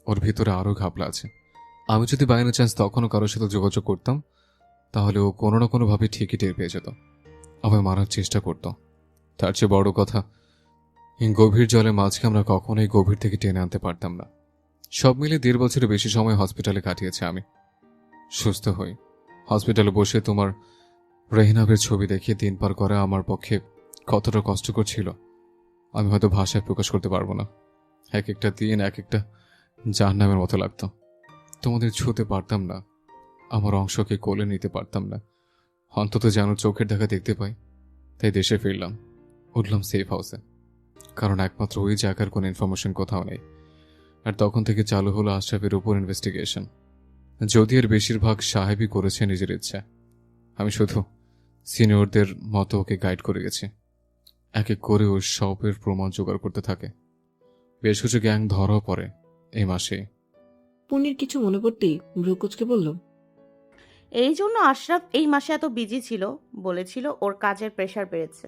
ওর ভিতরে আরও ঘাপলা আছে। আমি যদি বাই চান্স তখনও কারোর সাথে যোগাযোগ করতাম, তাহলে ও কোনো না কোনোভাবে ঠিকই টের পেয়ে যেত, আমায় মারার চেষ্টা করত। তার চেয়ে বড় কথা, এই গভীর জলে মাছকে আমরা কখনোই গভীর থেকে টেনে আনতে পারতাম না। সব মিলে 1.5 বছরের বেশি সময় হসপিটালে কাটিয়েছে আমি। সুস্থ হই। হসপিটালে বসে তোমার রেহিনাবের ছবি দেখিয়ে দিন পার করা আমার পক্ষে কতটা কষ্টকর ছিল আমি হয়তো ভাষায় প্রকাশ করতে পারবো না। এক একটা দিন এক একটা জাহান্নামের মতো লাগতো। তোমাদের ছুঁতে পারতাম না, আমার অংশকে কোলে নিতে পারতাম না। অন্তত যেন চোখের দেখা দেখতে পাই। তাই দেশে ফিরলাম, উঠলাম সেফ হাউসে, কারণ একমাত্র ওই জায়গার কোনো ইনফরমেশন কোথাও নেই। আর তখন থেকে চালু হলো আশরাফের উপর ইনভেস্টিগেশন। যদি এর বেশিরভাগ সাহেবই করেছে নিজের ইচ্ছা, আমি শুধু সিনিয়রদের মতো ওকে গাইড করে গেছি। এক এক করে ওর সবের প্রমাণ জোগাড় করতে থাকে। বেশ কিছু গ্যাং ধরাও পড়ে এই মাসে। পুনির কিছু মনে পড়তেই ভ্রুকুচকে বলল। এই জন্য আশরাফ এই মাসে এত বিজি ছিল, বলেছিল ওর কাজের প্রেশার বেড়েছে।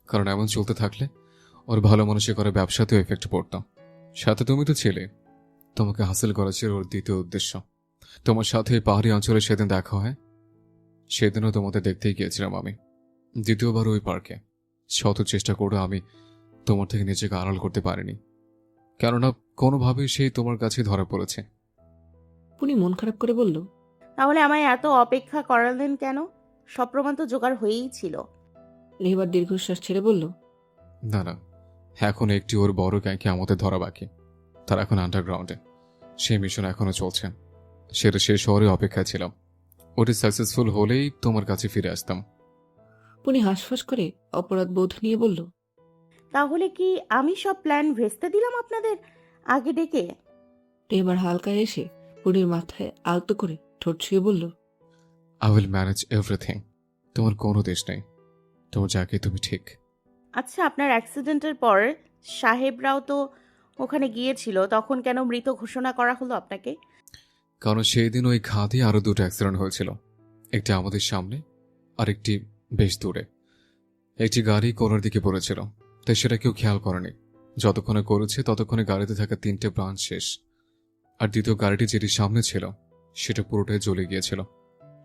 কারণ এমন চলতে থাকলে ওর ভালো মানুষে করে ব্যবসাতেও এফেক্ট পড়ত। সাথে তুমি তো ছিলে, তোমাকে হাসিল করা ছিল ওর দ্বিতীয় উদ্দেশ্য। তোমার সাথে পাহাড়ি অঞ্চলে সেদিন দেখা হয়, সেদিনও তোমাদের দেখতেই গিয়েছিলাম আমি। দ্বিতীয়বার ওই পার্কে শত চেষ্টা করে আমি তোমার থেকে নিজেকে আড়াল করতে পারিনি, কেননা কোনোভাবেই সেই তোমার কাছে ধরা পড়েছে। পুনি মন খারাপ করে বলল। তাহলে আমায় এত অপেক্ষা করালেন কেন? সব প্রমাণ তো জোগাড় হয়েই ছিল। রেহেবার দীর্ঘশ্বাস ছেড়ে বলল। না না, এখন একটি ওর বড় গ্যাংকে আমাদের ধরা বাকি। তার এখন আন্ডারগ্রাউন্ডে। সেই মিশন এখনো চলছে। সেটা শেষ হওয়ারই অপেক্ষায় ছিলাম। ওটি সাকসেসফুল হলেই তোমার কাছে ফিরে আসতাম। পুনি হাঁসফাঁস করে অপরাধ বোধ নিয়ে বলল। তাহলে কি আমি সব প্ল্যান ভেস্তে দিলাম আপনাদের আগে ডেকে? রেহেবার হালকা এসে পুনির মাথায় আলতো করে ঠোঁট ছুঁয়ে বলল। I will manage everything. তোমার কোনো দেশ নেই, তোমার জায়গায় তুমি ঠিক। আচ্ছা, আপনার অ্যাক্সিডেন্টের পর সাহেবরাও তো ওখানে গিয়েছিল, তখন কেন মৃত ঘোষণা করা হলো আপনাকে? কারণ সেই দিন ওই খাদে আরো 2টা অ্যাক্সিডেন্ট হয়েছিল, একটি আমাদের সামনে আর একটি বেশ দূরে। একটি গাড়ি কোনার দিকে পড়েছিল, তাই সেটা কেউ খেয়াল করেনি। যতক্ষণে করেছে ততক্ষণে গাড়িতে থাকা 3টে প্রাণ শেষ। আর দ্বিতীয় গাড়িটি যেটি সামনে ছিল সেটা পুরোটাই জ্বলে গিয়েছিল।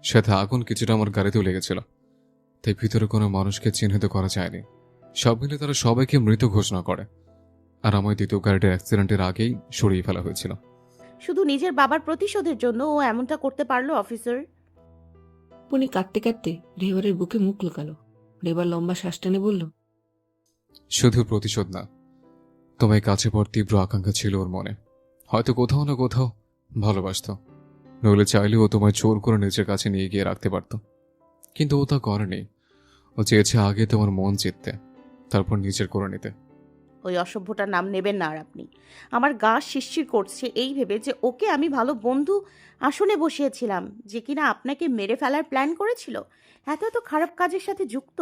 সাথে আগুন কিছুটা আমার গাড়িতেও লেগেছিল, তাই ভিতরে কোনো মানুষকে চিহ্নিত করা যায়নি। সব মিলে তারা সবাইকে মৃত ঘোষণা করে, আর আমার দ্বিতীয় গাড়িটির অ্যাক্সিডেন্টের আগেই সরিয়ে ফেলা হয়েছিল। শুধু নিজের বাবার প্রতিশোধের জন্য ও এমনটা করতে পারলো অফিসার? পুনি কাঁদতে কাঁদতে রেহেবারের বুকে মুখ লুকালো। রেহেবার লম্বা শ্বাস টেনে বলল। শুধু প্রতিশোধ না, তোমায় কাছে পর তীব্র আকাঙ্ক্ষা ছিল ওর মনে। হয়তো কোথাও না কোথাও ভালোবাসত, নইলে চাইলেও ও তোমায় জোর করে নিজের কাছে নিয়ে গিয়ে রাখতে পারত। কিন্তু ও তা করেনি। ও চেয়েছে আগে তোমার মন জিততে, তারপর নিজের করে নিতে। ওই অসভ্যটার নাম নেবেন না আর আপনি। আমার গা শিরশির করছে এই ভেবে যে ওকে আমি ভালো বন্ধু আসনে বসিয়েছিলাম, যে কিনা আপনাকে মেরে ফেলার প্ল্যান করেছিল, এত এত খারাপ কাজের সাথে যুক্ত।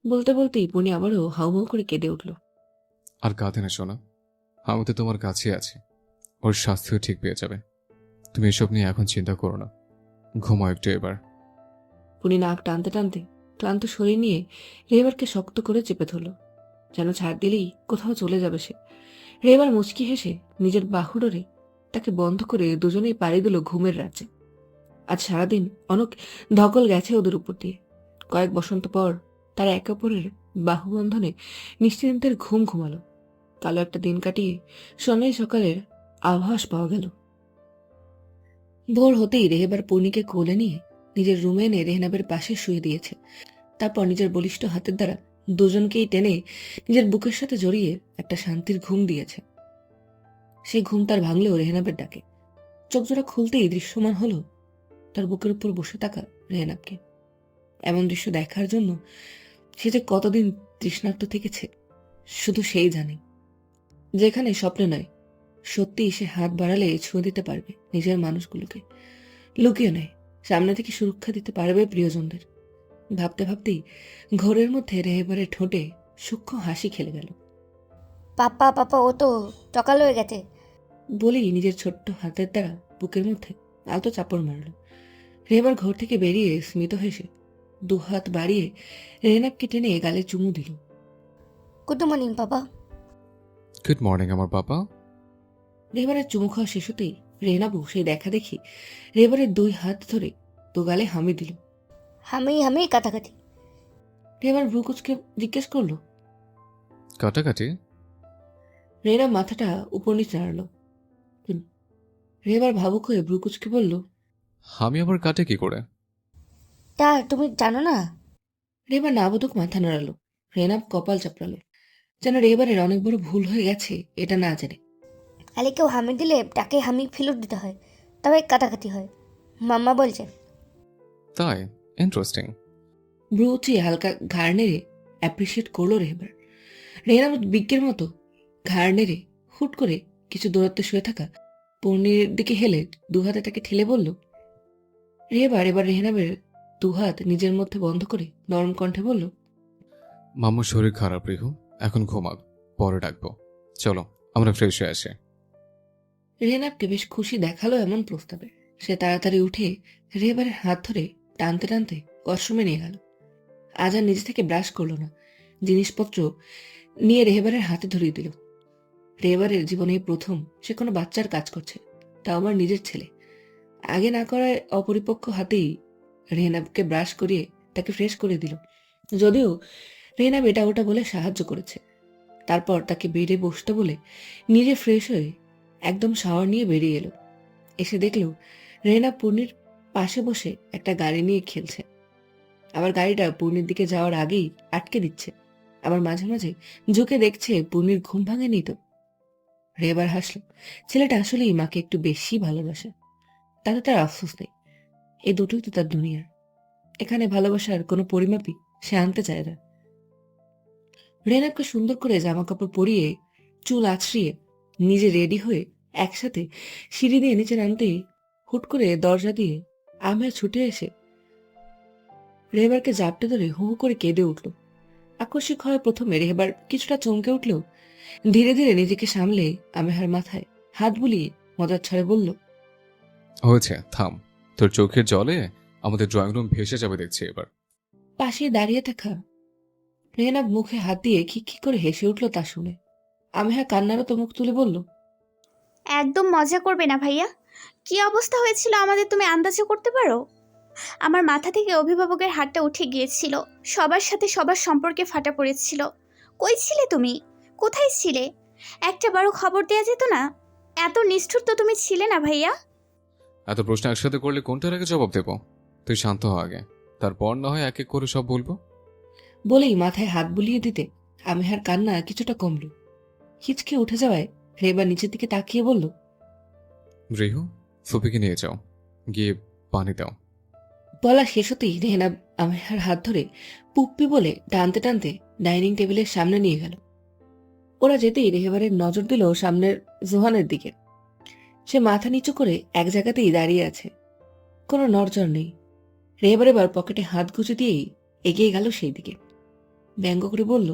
বলতে বলতেই পুনি আবারও হাউমাউ করে কেঁদে উঠল। আর কাঁদে না সোনা, আমি তো তোমার কাছে আছি। ওর স্বাস্থ্যও ঠিক পেয়ে যাবে। তুমি এসব নিয়ে এখন চিন্তা করো না, ঘুমাও একটু এবার। পুনি নাক টানতে টানতে ক্লান্ত শরীর নিয়ে রেহেবারকে শক্ত করে চেপে ধরল, যেন ছাড় দিলেই কোথাও চলে যাবে সে। রেহেবার মুচকি হেসে নিজের বাহু ডোরে তাকে বন্ধ করে দুজনেই পাড়ি দিল ঘুমের রাজ্যে। আজ সারাদিন অনেক ধকল গেছে ওদের উপর দিয়ে। কয়েক বসন্ত পর তারা একে অপরের বাহুবন্ধনে নিশ্চিন্তের ঘুম ঘুমালো। কালো একটা দিন কাটিয়ে সোনালি সকালের আভাস পাওয়া গেল। ভোর হতেই রেহেবার পূর্ণিকে কোলে নিয়ে নিজের রুমে এনে রেহনাবের পাশে শুয়ে দিয়েছে। তারপর নিজের বলিষ্ঠ হাতের দ্বারা দুজনকেই টেনে নিজের বুকের সাথে জড়িয়ে একটা শান্তির ঘুম দিয়েছে। সেই ঘুম তার ভাঙলেও রেহনাবের ডাকে। চোখজোড়া খুলতেই দৃশ্যমান হলো তার বুকের উপর বসে থাকা রেহনাবকে। এমন দৃশ্য দেখার জন্য সে যে কতদিন তৃষ্ণার্ত থেকেছে শুধু সেই জানে। যেখানে স্বপ্নে নয়, সত্যি সে হাত বাড়ালে ছুঁয়ে দিতে পারবে নিজের মানুষগুলোকে, লুকিয়ে নয়, সামনে থেকে সুরক্ষা দিতে পারবে প্রিয়জনদের। ভাবতে ভাবতেই ঘোরের মধ্যে রেহেবারের ঠোঁটে সূক্ষ্ম হাসি খেলে গেল। পাপা পাপা, ও তো সকাল হয়ে গেছে। বলেই নিজের ছোট্ট হাতের দ্বারা বুকের মধ্যে আলতো চাপড় মারল। রেহেবার ঘর থেকে বেরিয়ে স্মিত হেসে দুহাত বাড়িয়ে রেহনাবকে টেনে গালে চুমু দিল। গুড মর্নিং পাপা। গুড মর্নিং আমার বাবা। রেহেবারের চুমু খাওয়া শেষ হতেই রেহনাবু সেই দেখা দেখি রেহেবারের দুই হাত ধরে দু গালে হামি দিল। আমি আমি কাটাকাটি। রেহেবার ভ্রুকুচকে জিজ্ঞেস করলো। কাটাকাটি? রেহনাব মাথাটা উপর নিচে নাড়ল। রেহেবার ভাবুক হয়ে ভ্রুকুচকে বলল, আমি আবার কাটে কি করে? তা তুমি জানো না? রেহেবার নাবোধক মাথা নাড়ালো। রেহনাব কপাল চাপড়ালো, যেন রেহেবারের অনেক বড় ভুল হয়ে গেছে এটা না জেনে। আলে কেউ হামি দিলে তাকে হামি ফেরত দিতে হয়, তবে কাটাকাটি হয়, মাম্মা বলছে। তাই? ইন্টারেস্টিং। ভ্রু উঁচিয়ে হালকা ঘাড় নেড়ে অ্যাপ্রিসিয়েট করলো রেহেবার। রেহনাব বিজ্ঞের মতো ঘাড় নেড়ে হুট করে কিছু দূরত্বে শুয়ে থাকা পূর্ণির দিকে হেলে দুহাতে তাকে ঠেলে বলল। রেহেবার এবার রেহনাবের দুহাত নিজের মধ্যে বন্ধ করে নরম কণ্ঠে বলল, মাম্মার শরীর খারাপ রিহু, এখন ঘুমাক, পরে ডাকবো। চলো আমরা ফ্রেশ হয়ে আসি। রেহনাবকে বেশ খুশি দেখালো এমন প্রস্তাবে। সে তাড়াতাড়ি উঠে রেহেবারের হাত ধরে টানতে টানতে ওয়াশরুমে নিয়ে গেল। আজ আর নিজে থেকে ব্রাশ করলো না, জিনিসপত্র নিয়ে রেহেবারের হাতে ধরিয়ে দিল। রেহেবারের জীবনে এই প্রথম সে কোনো বাচ্চার কাজ করছে, তাও আমার নিজের ছেলে। আগে না করায় অপরিপক্ক হাতেই রেহনাবকে ব্রাশ করিয়ে তাকে ফ্রেশ করে দিল। যদিও রেহনাব এটা ওটা বলে সাহায্য করেছে। তারপর তাকে বেডে বসতে বলে নিজে ফ্রেশ হয়ে একদম শাওয়ার নিয়ে বেরিয়ে এলো। এসে দেখলো রেহনাব পূর্ণির পাশে বসে একটা গাড়ি নিয়ে খেলছে। আবার গাড়িটা পূর্ণির দিকে যাওয়ার আগেই আটকে দিচ্ছে। আবার মাঝে মাঝে ঝুঁকে দেখছে পূর্ণির ঘুম ভাঙেনি তো। রেহেবার হাসলো। ছেলেটা আসলেই মাকে একটু বেশি ভালোবাসে, তাতে তার আফসোস নেই। এই দুটোই তো তার দুনিয়ার। এখানে ভালোবাসার কোনো পরিমাপই সে আনতে চায় না। রেহনাবকে সুন্দর করে জামা কাপড় পরিয়ে চুল আছড়িয়ে নিজে রেডি হয়ে একসাথে সিঁড়ি দিয়ে নিচে নামতেই হুট করে দরজা দিয়ে আমের ছুটে এসে রেহেবারকে জাপটে ধরে হু হু করে কেঁদে উঠল। আকস্মিক হয় প্রথমে রেহেবার কিছুটা চমকে উঠলেও ধীরে ধীরে নিজেকে সামলে আমেহার মাথায় হাত বুলিয়ে মজার ছড়ে বলল, হয়েছে, থাম। তোর চোখের জলে আমাদের ড্রয়িং রুম ভেসে যাবে দেখছি এবার। পাশে দাঁড়িয়ে থাকা রেহনাব মুখে হাত দিয়ে খিকখিক করে হেসে উঠল তা শুনে। আমেহা কান্নারত মুখ তুলে বলল, একদম মজা করবে না ভাইয়া। কি অবস্থা হয়েছিল আমাদের তুমি আন্দাজও করতে পারো? আমার মাথা থেকে অভিভাবকের হাতটা উঠে গিয়েছিল, সবার সাথে সবার সম্পর্কে ফাটা পড়েছিল। কই ছিলে তুমি? কোথায় ছিলে? একটা বারো খবর দেয়া যেত না? এত নিষ্ঠুর তো তুমি ছিলে না ভাইয়া। এত প্রশ্ন একসাথে করলে কোনটার আগে জবাব দেব? তুই শান্ত হ আগে, তারপর না হয় এক এক করে সব বলবো। বলেই মাথায় হাত বুলিয়ে দিতে আমেহার কান্না কিছুটা কমল। হিচকে উঠে যাওয়ায় রেবা নিচের দিকে তাকিয়ে বলল, রিহু, ফুপিকে নিয়ে যাও, গিয়ে পানি দাও। বলা শেষ হতেই রেহনাব আমেহার হাত ধরে পুপ্পি বলে টানতে টানতে ডাইনিং টেবিলের সামনে নিয়ে গেল। ওরা যেতেই রেহেবারের নজর দিল সামনের জোহানের দিকে। সে মাথা নিচু করে এক জায়গাতেই দাঁড়িয়ে আছে, কোনো নড়চড় নেই। রেহেবার এবার পকেটে হাত গুজে দিয়েই এগিয়ে গেল সেই দিকে। ব্যঙ্গ করে বলল,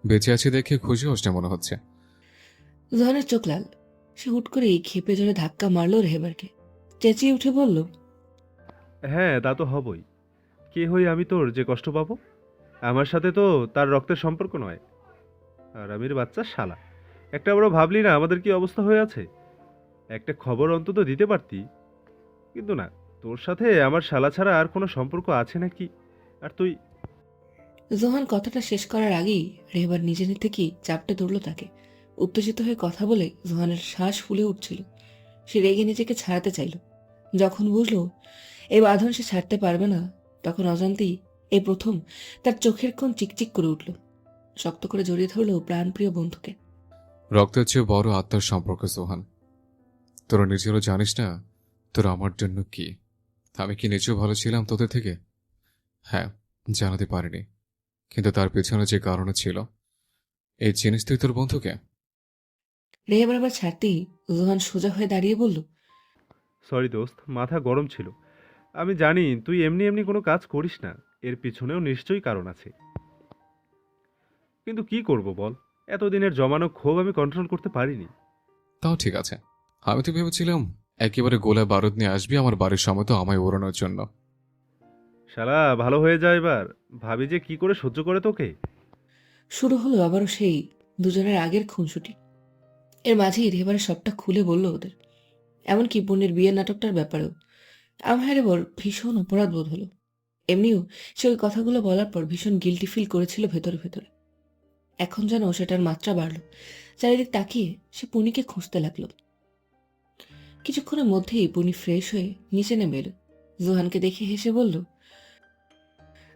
বেঁচে আছি দেখে খুশি হস না মনে হচ্ছে। জোহানের চোখ লাল। সে হুট করেই ক্ষেপে জোরে ধাক্কা মারল রেহেবারকে। চেঁচিয়ে উঠে বলল, হ্যাঁ তা তো হবই। কে হই আমি তোর যে কষ্ট পাবো? আমার সাথে তো তার রক্তের সম্পর্ক নয়। আর আমির বাচ্চা শালা, একটা বড় ভাবলি না আমাদের কি অবস্থা হয়ে আছে? একটা খবর অন্তত দিতে পারতি। কিন্তু না, তোর সাথে আমার শালা ছাড়া আর কোনো সম্পর্ক আছে নাকি? আর তুই জোহান কথাটা শেষ করার আগেই রেহেবার নিজে থেকেই চাপটে ধরল তাকে। উত্তেজিত হয়ে কথা বলে জোহানের শ্বাস ফুলে উঠছিল। সে রেগে নিজেকে ছাড়াতে চাইল। যখন বুঝলো এই বাঁধন সে ছাড়তে পারবে না, তখন অজান্তেই এই প্রথম তার চোখের কোণ চিকচিক করে উঠল। শক্ত করে জড়িয়ে ধরল প্রাণপ্রিয় বন্ধুকে। রক্তের চেয়ে বড় আত্মার সম্পর্ক সোহান। তোরা নিজেরও জানিস না তোরা আমার জন্য কি। আমি কি নিজেও ভালো ছিলাম তোদের থেকে? হ্যাঁ, জানাতে পারিনি, কিন্তু তার পেছনে যে কারণে ছিল, এই জিনিস তুই তোর বন্ধুকে। রেহেবার আবার ছাড়তেই জোহান সোজা হয়ে দাঁড়িয়ে বলল, সরি দোস্ত, মাথা গরম ছিল। আমি জানি তুই এমনি এমনি কোনো কাজ করিস না, এর পিছনেও নিশ্চয়ই কারণ আছে। কিন্তু কি করব বল, এতদিনের জমানো ক্ষোভ আমি কন্ট্রোল করতে পারিনি। তাও ঠিক আছে, আমি তো ভেবেছিলাম একেবারে গোলা বারুদ নিয়ে আসবি আমার বাড়ির সময় তো আমায় ওড়ানোর জন্য। শালা ভালো হয়ে যায় এবার, ভাবি যে কি করে সহ্য করে তোকে। শুরু হলো আবারও সেই দুজনের আগের খুনসুটি। এর মাঝেই রেহেবার সবটা খুলে বলল ওদের, এমনকি বোনের বিয়ের নাটকটার ব্যাপারেও। আমার এবার ভীষণ অপরাধ বোধ হলো। এমনিও সে ওই কথাগুলো বলার পর ভীষণ গিল্টি ফিল করেছিল ভেতরে ভেতরে। এখন যেন সেটার মাত্রা বাড়ল। চারিদিক তাকিয়ে সে পুনিকে খুঁজতে লাগলো। কিছুক্ষণের মধ্যেই পুনি ফ্রেশ হয়ে নিচে নেমে এলো। জোহানকে দেখে হেসে বলল,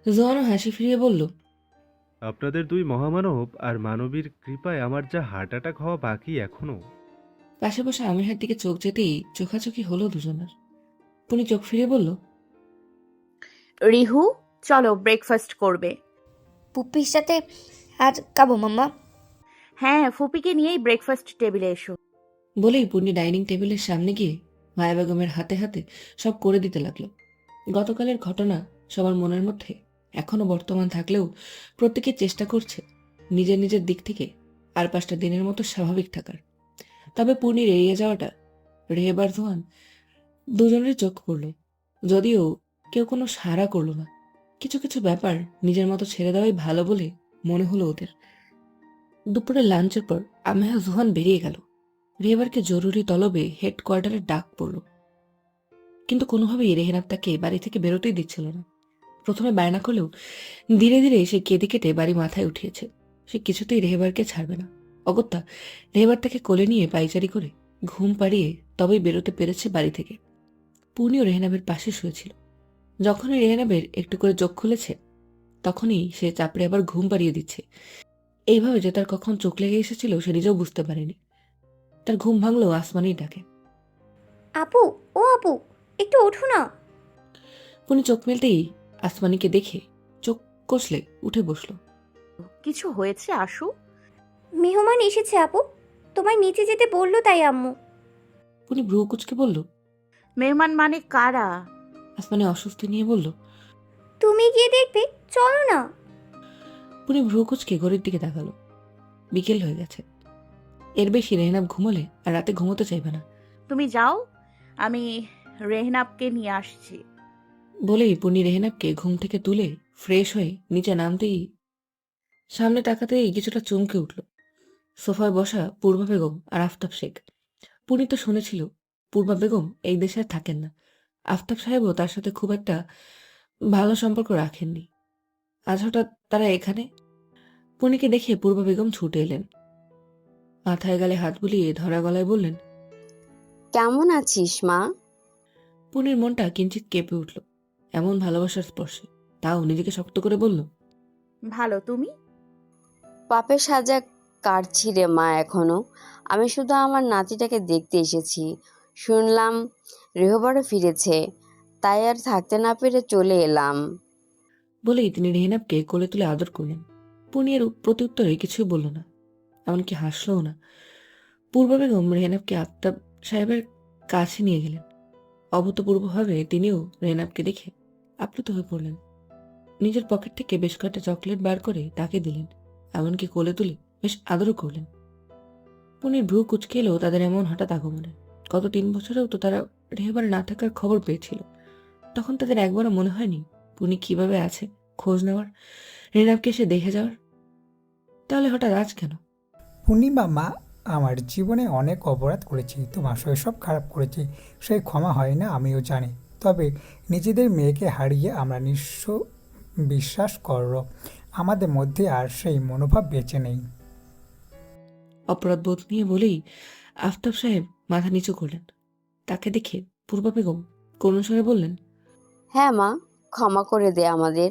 জোহানও হাসি ফিরিয়ে বলল, আপনাদের দুই মহামানব আর মানবীর কৃপায় আমার যা হার্ট অ্যাটাক হওয়া বাকি এখনো। পাশে বসে আমিহার দিকে চোখ যেতেই চোখাচোখি হলো দুজনের। পুনি চোখ ফিরে বলল, রিহু, চলো ব্রেকফাস্ট করবে। পুপ্পির সাথে আর খাবো মাম্মা। হ্যাঁ, ফুপিকে নিয়েই ব্রেকফাস্ট টেবিলে এসো। বলেই পুনি ডাইনিং টেবিলের সামনে গিয়ে মায়া বেগমের হাতে হাতে সব করে দিতে লাগলো। গতকালের ঘটনা সবার মনের মধ্যে এখনো বর্তমান থাকলেও প্রত্যেকে চেষ্টা করছে নিজের নিজের দিক থেকে আর 5টা দিনের মতো স্বাভাবিক থাকার। তবে পুনির এড়িয়ে যাওয়াটা রেহেবার জোহান দুজনের চোখ পড়ল, যদিও কেউ কোনো সাড়া করলো না। কিছু কিছু ব্যাপার নিজের মতো ছেড়ে দেওয়াই ভালো বলে মনে হলো ওদের। দুপুরে লাঞ্চের পর আমেহা জোহান বেরিয়ে গেল। রেহেবারকে জরুরি তলবে হেডকোয়ার্টারে ডাক পড়ল, কিন্তু কোনোভাবেই রেহেনাব তাকে বাড়ি থেকে বেরোতেই দিচ্ছিল না। প্রথমে বায়না করলেও ধীরে ধীরে সে কেঁদে কেটে বাড়ি মাথায় উঠিয়েছে। সে কিছুতেই রেহেবারকে ছাড়বে না। অগত্যা রেহেবার তাকে কোলে নিয়ে পাইচারি করে ঘুম পাড়িয়ে তবেই বেরোতে পেরেছে বাড়ি থেকে। পূর্ণিও রেহেনাবের পাশে শুয়েছিল। যখনই রেহেনাবের একটু করে চোখ খুলেছে, তখনই সে চাপড়ে আবার ঘুম পাড়িয়ে দিচ্ছে। এইভাবে যে তার কখন চোখ লেগে এসেছিল সে নিজেও বুঝতে পারেনি। তার ঘুম ভাঙলো আসমানির ডাকে। আপু, ও আপু, একটু ওঠো না। পুনি চোখ মেলতেই আসমানিকে দেখে চোখ কষলে উঠে বসলো। কিছু হয়েছে আশু? মেহমান এসেছে আপু, তোমায় নিচে যেতে বললো তাই আম্মু। পুনি ভ্রু কুচকে বলল। মেহমান মানে কারা? আসমানি অস্বস্তি নিয়ে বলল, তুমি গিয়ে দেখবে, চলো না। পুনি ভ্রু কুচকে ঘড়ির দিকে তাকালো। বিকেল হয়ে গেছে। এর বেশি রেহনাব ঘুমোলে আর রাতে ঘুমোতে চাইবে না। তুমি যাও, আমি রেহনাবকে নিয়ে আসছি। বলেই পুনি রেহনাবকে ঘুম থেকে তুলে ফ্রেশ হয়ে নিচে নামতেই সামনে তাকাতেই কিছুটা চমকে উঠল। সোফায় বসা পূর্বা বেগম আর আফতাব শেখ। পুনি তো শুনেছিল পূর্বা বেগম এই দেশে আর থাকেন না। আফতাব সাহেবও তার সাথে খুব একটা ভালো সম্পর্ক রাখেননি। আজ হঠাৎ তারা এখানে। পুনিকে দেখে পূর্বা বেগম ছুটে এলেন। মাথায় গালে হাত বুলিয়ে ধরা গলায় বললেন, কেমন আছিস মা? পুনির মনটা কিঞ্চিত কেঁপে উঠল এমন ভালোবাসার স্পর্শে। তাও নিজেকে শক্ত করে বলল, ভালো, তুমি? পাপের সাজা কাটছি রে মা এখনো। আমি শুধু আমার নাতিটাকে দেখতে এসেছি। শুনলাম রেহবারও ফিরেছে, তাই আর থাকতে না পেরে চলে এলাম। বলেই তিনি রেহনাবকে কোলে তুলে আদর করলেন। পুনি এর প্রত্যুত্তরে কিছুই বলল না, এমনকি হাসলও না। পূর্বা বেগম রেহনাবকে আফতাব সাহেবের কাছে নিয়ে গেলেন। অভূতপূর্বভাবে তিনিও রেহনাবকে দেখে আপ্লুত হয়ে পড়লেন। নিজের পকেট থেকে বেশ কয়েকটা চকলেট বার করে তাকে দিলেন, এমনকি কোলে তুলে বেশ আদরও করলেন। পুনির ভ্রু কুচকে এলো তাদের এমন হঠাৎ আগমনে। গত 3 বছরেও তো তারা রেহবার না থাকার খবর পেয়েছিল। তখন তাদের একবারও মনে হয়নি পুনি কিভাবে আছে খোঁজ নেওয়ার, রেহনাবকে এসে দেখে যাওয়ার। তাহলে হঠাৎ আজ কেন? পূর্ণিমা মা, আমার জীবনে অনেক অপরাধ করেছি, তোমার শৈশব খারাপ করেছি, সেই ক্ষমা হয় না আমিও জানি। তবে নিজেদের মেয়েকে হারিয়ে আমরা নিঃস্ব, বিশ্বাস করো আমাদের মধ্যে আর সেই মনোভাব বেঁচে নেই। অপরাধ বোধ নিয়ে বলেই আফতাব সাহেব মাথা নিচু করলেন। তাকে দেখে পূর্বা বেগম করুণ স্বরে বললেন, হ্যাঁ মা, ক্ষমা করে দে আমাদের।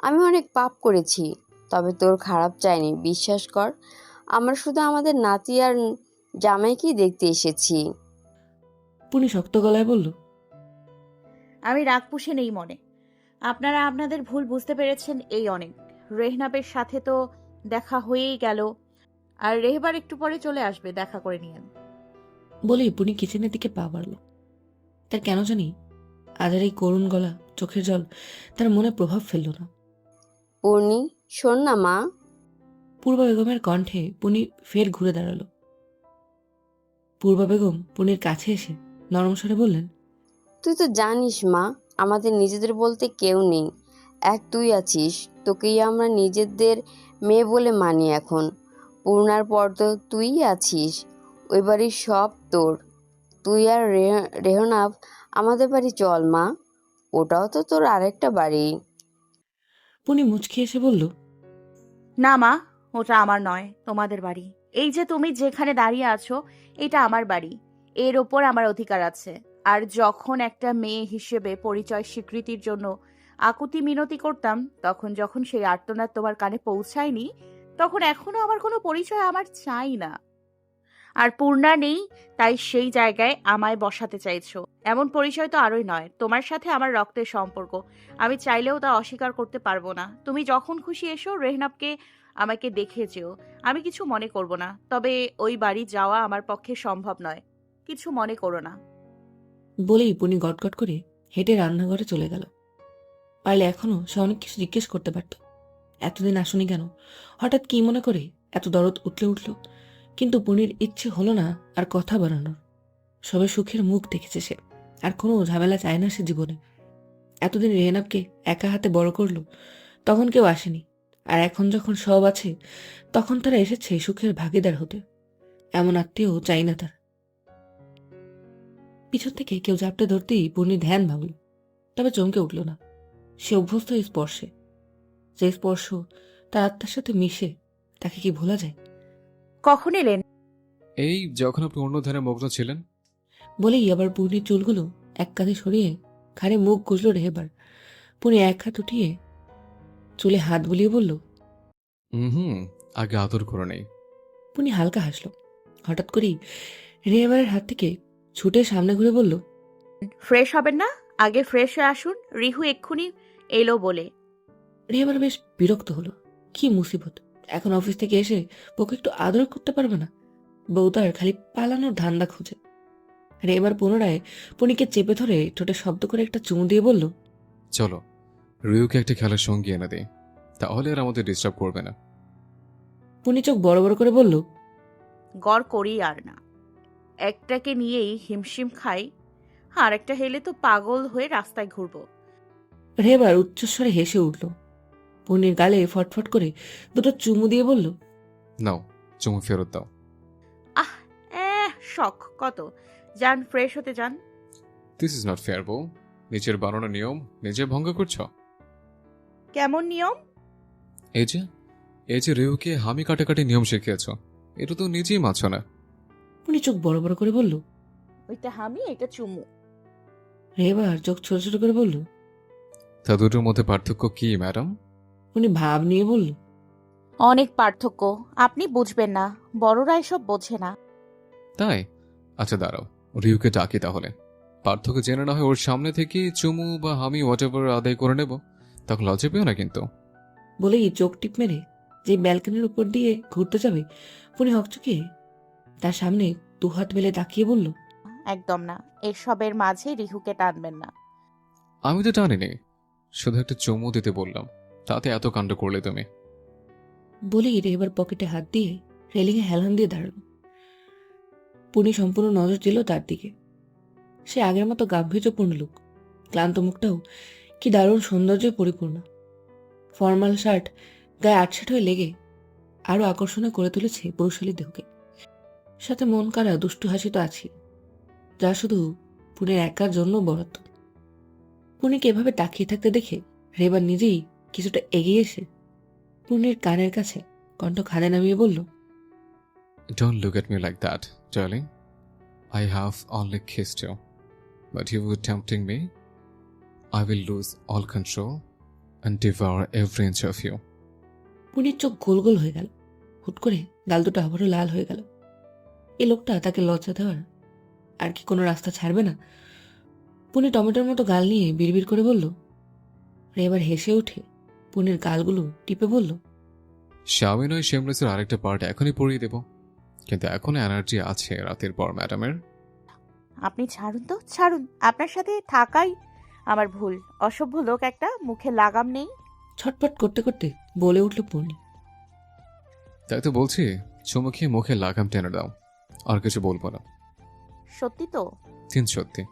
আমি অনেক পাপ করেছি, তবে তোর খারাপ চাইনি, বিশ্বাস কর। আমরা শুধু আমাদের নাতি আর জামাইকেই দেখতে এসেছি। পুনি শক্ত গলায় বলল, আমি রাগ পুষে নেই মনে। আপনারা আপনাদের ভুল বুঝতে পেরেছেন, এই অনেক। রেহনাবের সাথে তো দেখা হয়েই গেল, আর রেহবার একটু পরে চলে আসবে, দেখা করে নিয়েন। বলেই পুনি কিচেনের দিকে পা বাড়ল। তার কেন জানি আজের এই করুণ গলা, চোখের জল তার মনে প্রভাব ফেলল না। পূর্ণি, শোন না মা। পূর্বা বেগমের কণ্ঠে পুনি ফের ঘুরে দাঁড়ালো। পূর্বা বেগম পুনির কাছে এসে নরম স্বরে বললেন, তুই তো জানিস মা, আমাদের নিজেদের বলতে কেউ নেই, এক তুই আছিস। তোকেই আমরা নিজেদের মেয়ে বলে মানি এখন। পূর্ণার পর তো তুই আছিস, ওই বাড়ির সব তোর। তুই আর রেহনাব আমাদের বাড়ি চল মা, ওটাও তো তোর আরেকটা বাড়ি। পুনি মুচকি এসে বলল, না মা, ওটা আমার নয়, তোমাদের বাড়ি। এই যে তুমি যেখানে দাঁড়িয়ে আছো, এটা আমার বাড়ি, এর ওপর আমার অধিকার আছে। আর যখন একটা মেয়ে হিসেবে পরিচয় স্বীকৃতির জন্য আকুতি মিনতি করতাম, যখন সেই আর্তনাদ তোমার কানে পৌঁছায়নি, তখন এখনো আমার কোনো পরিচয় আমার চাই না। আর পূর্ণা নেই, তাই সেই জায়গায় আমায় বসাতে চাইছো। এমন পরিচয় তো আরই নয়। তোমার সাথে আমার রক্তের সম্পর্ক, আমি চাইলেও তা অস্বীকার করতে পারবো না। তুমি যখন খুশি এসো, রেহনাবকে আমাকে দেখে যেও, আমি কিছু মনে করব না। তবে ওই বাড়ি যাওয়া আমার পক্ষে সম্ভব নয়, কিছু মনে করো না। বলেই পুনি গটগট করে হেঁটে রান্নাঘরে চলে গেল। পারলে এখনো সে অনেক কিছু জিজ্ঞেস করতে পারত। এতদিন আসুনি কেন, হঠাৎ কি মনে করে এত দরদ উঠলে উঠল। কিন্তু পুনির ইচ্ছে হলো না আর কথা বাড়ানোর। সবে সুখের মুখ দেখেছে সে, আর কোনো ঝামেলা চায় না সে জীবনে। এতদিন রেহনাবকে একা হাতে বড় করলো, তখন কেউ আসেনি। আর এখন যখন সব আছে, তখন তারা এসেছে সুখের ভাগিদার হতে। এমন আত্মীয় চাই না তার। পিছন থেকে কেউ জাপটে ধরতেই পুনির ধ্যান ভাঙল, তবে চমকে উঠল না। সে অভ্যস্ত এই স্পর্শে, যে স্পর্শ তার আত্মার সাথে মিশে, তাকে কি ভোলা যায়? কখন এলেন? এই যখন আপনি অন্য ধ্যানে মগ্ন ছিলেন। বলেই আবার পুনির চুলগুলো এক কাঁধে সরিয়ে ঘাড়ে মুখ গুজল রেহেবার। পুনি এক হাত উঠিয়ে চুলে হাত বুলিয়ে বলল, হুম, আগে আদর করে নেই। পুনি হালকা হাসল। হঠাৎ করেই রেহেবারের হাত থেকে ছুটে সামনে ঘুরে বলল, ফ্রেশ হবেন না? আগে ফ্রেশ হয়ে আসুন, রিহু এক্ষুনি এলো বলে। রেহেবার বেশ বিরক্ত হলো। কি মুসিবত, এখন অফিস থেকে এসে বউকে একটু আদর করতে পারবে না? বউ তার খালি পালানোর ধান্দা খুঁজে। রেহেবার পুনরায় পুনিকে চেপে ধরে ঠোঁটে শব্দ করে একটা চুমু দিয়ে বলল, চলো রিউকে একটা খেলার সঙ্গী এনে দিই, তাহলে আর আমাদের ডিস্টার্ব করবে না। পুনি চোখ বড় বড় করে বলল, গড় করি আর না, একটাকে নিয়েই হিমশিম খাই, আর একটা হেলে তো পাগল হয়ে রাস্তায় ঘুরবো। রেহেবার উচ্চস্বরে হেসে উঠল। পুনির গালে ফটফট করে দুটো চুমু দিয়ে বলল, নাও চুমু ফেরত দাও। আহ, শখ কত! যান, ফ্রেশ হতে যান। দিস ইজ নট ফেয়ার বউ, নিজের বানানো নিয়ম নিজে ভঙ্গ করছো। কেমন নিয়ম? এই যে রিউকে হামি কাটাকাটি নিয়ম শিখিয়েছ, এটা তো নিজেই মানছো না। পুনি চোখ বড় বড় করে বলল, ওইটা হামি, এটা চুমু। রেহেবার চোখ ছোট ছোট করে বলল, তা দুটোর মধ্যে পার্থক্য কি ম্যাডাম? উনি ভাব নিয়ে বলল, অনেক পার্থক্য, আপনি বুঝবেন না, বড়রা এসব বোঝে না। তাই? আচ্ছা দাঁড়াও, রিউকে ডাকি তাহলে। পার্থক্য জেনে না হয় ওর সামনে থেকে চুমু বা হামি হোয়াট এভার আদায় করে নেব, তখন লজ্জা পেও না কিন্তু। বলেই চোখ টিপ মেরে যে ব্যালকনির উপর দিয়ে ঘুরতে যাবে, পুনি হকচকিয়ে তার সামনে দুহাত মেলে তাকিয়ে বলল, একদম না, এসবের মাঝে রিহুকে টানবেন না। আমি তো টানিনি, শুধু একটা চুমু দিতে বললাম, তাতে এত কাণ্ড করলে তুমি। বলেই রেহেবার পকেটে হাত দিয়ে রেলিংয়ে হেলান দিয়ে দাঁড়ালো। পুনি সম্পূর্ণ নজর দিল তার দিকে। সে আগের মতো গাম্ভীর্যপূর্ণ লোক, ক্লান্ত মুখটাও কি দারুণ সৌন্দর্যে পরিপূর্ণ। ফর্মাল শার্ট গায়ে আটসাট হয়ে লেগে আরো আকর্ষণীয় করে তুলেছে পৌরশালী দেহকে। সাথে মন কাড়া দুষ্টু হাসি তো আছে, যা শুধু পুনের একার জন্য বরাদ্দ। পুনিকে এভাবে তাকিয়ে থাকতে দেখে রেবা নিজেই কিছুটা এগিয়ে এসে পুনির কানের কাছে কণ্ঠ খাদে নামিয়ে বলল, Don't look at me like that, darling. I have only kissed you. But you were tempting me. I will lose all control and devour every inch of you. পুনির চোখ গোল গোল হয়ে গেল। হুট করে গাল দুটো আবারও লাল হয়ে গেল। এই লোকটা তাকে লজ্জা দেওয়ার আর কি কোনো রাস্তা ছাড়বে না? পুনি টমেটোর মতো গাল নিয়ে বিড়বিড় করে বলল। রেবার হেসে উঠে পুনির গালগুলো টিপে বলল, স্বামী নয় শেমলেসের আরেকটা পার্ট এখনই পড়িয়ে দেব, কিন্তু এখনো এনার্জি আছে রাতের পর ম্যাডামের। আপনি ছাড়ুন তো, ছাড়ুন। আপনার সাথে থাকাই আমার ভুল। অসভ্য লোক একটা, মুখে লাগাম নেই। ছটপট করতে করতে বলে উঠল পুনি। তাই তো বলছি, চুমু খেয়ে মুখে লাগাম টেনে দাও, আর কিছু বলবো না। সত্যি তো? সত্যি।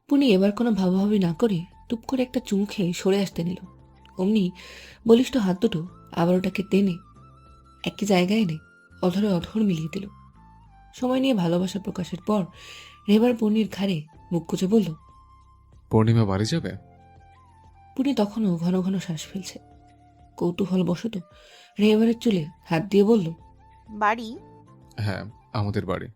পুনি এবার কোনো ভাবাভাবি না করে টুপ করে একটা চুমু খেয়ে সরে আসতে নিল। অমনি বলিষ্ঠ হাত দুটো আবার ওটাকে টেনে একই জায়গায় এনে অধরে অধর মিলিয়ে দিল। সময় নিয়ে ভালোবাসা প্রকাশের পর রেবার পুনির ঘাড়ে মুখ কুচে বলল, পূর্ণিমা বাড়ি যাবে? পুনি তখনও ঘন ঘন শ্বাস ফেলছে। কৌতূহল বশত রেবারের চুলে হাত দিয়ে বলল, বাড়ি? হ্যাঁ, আমাদের বাড়ি।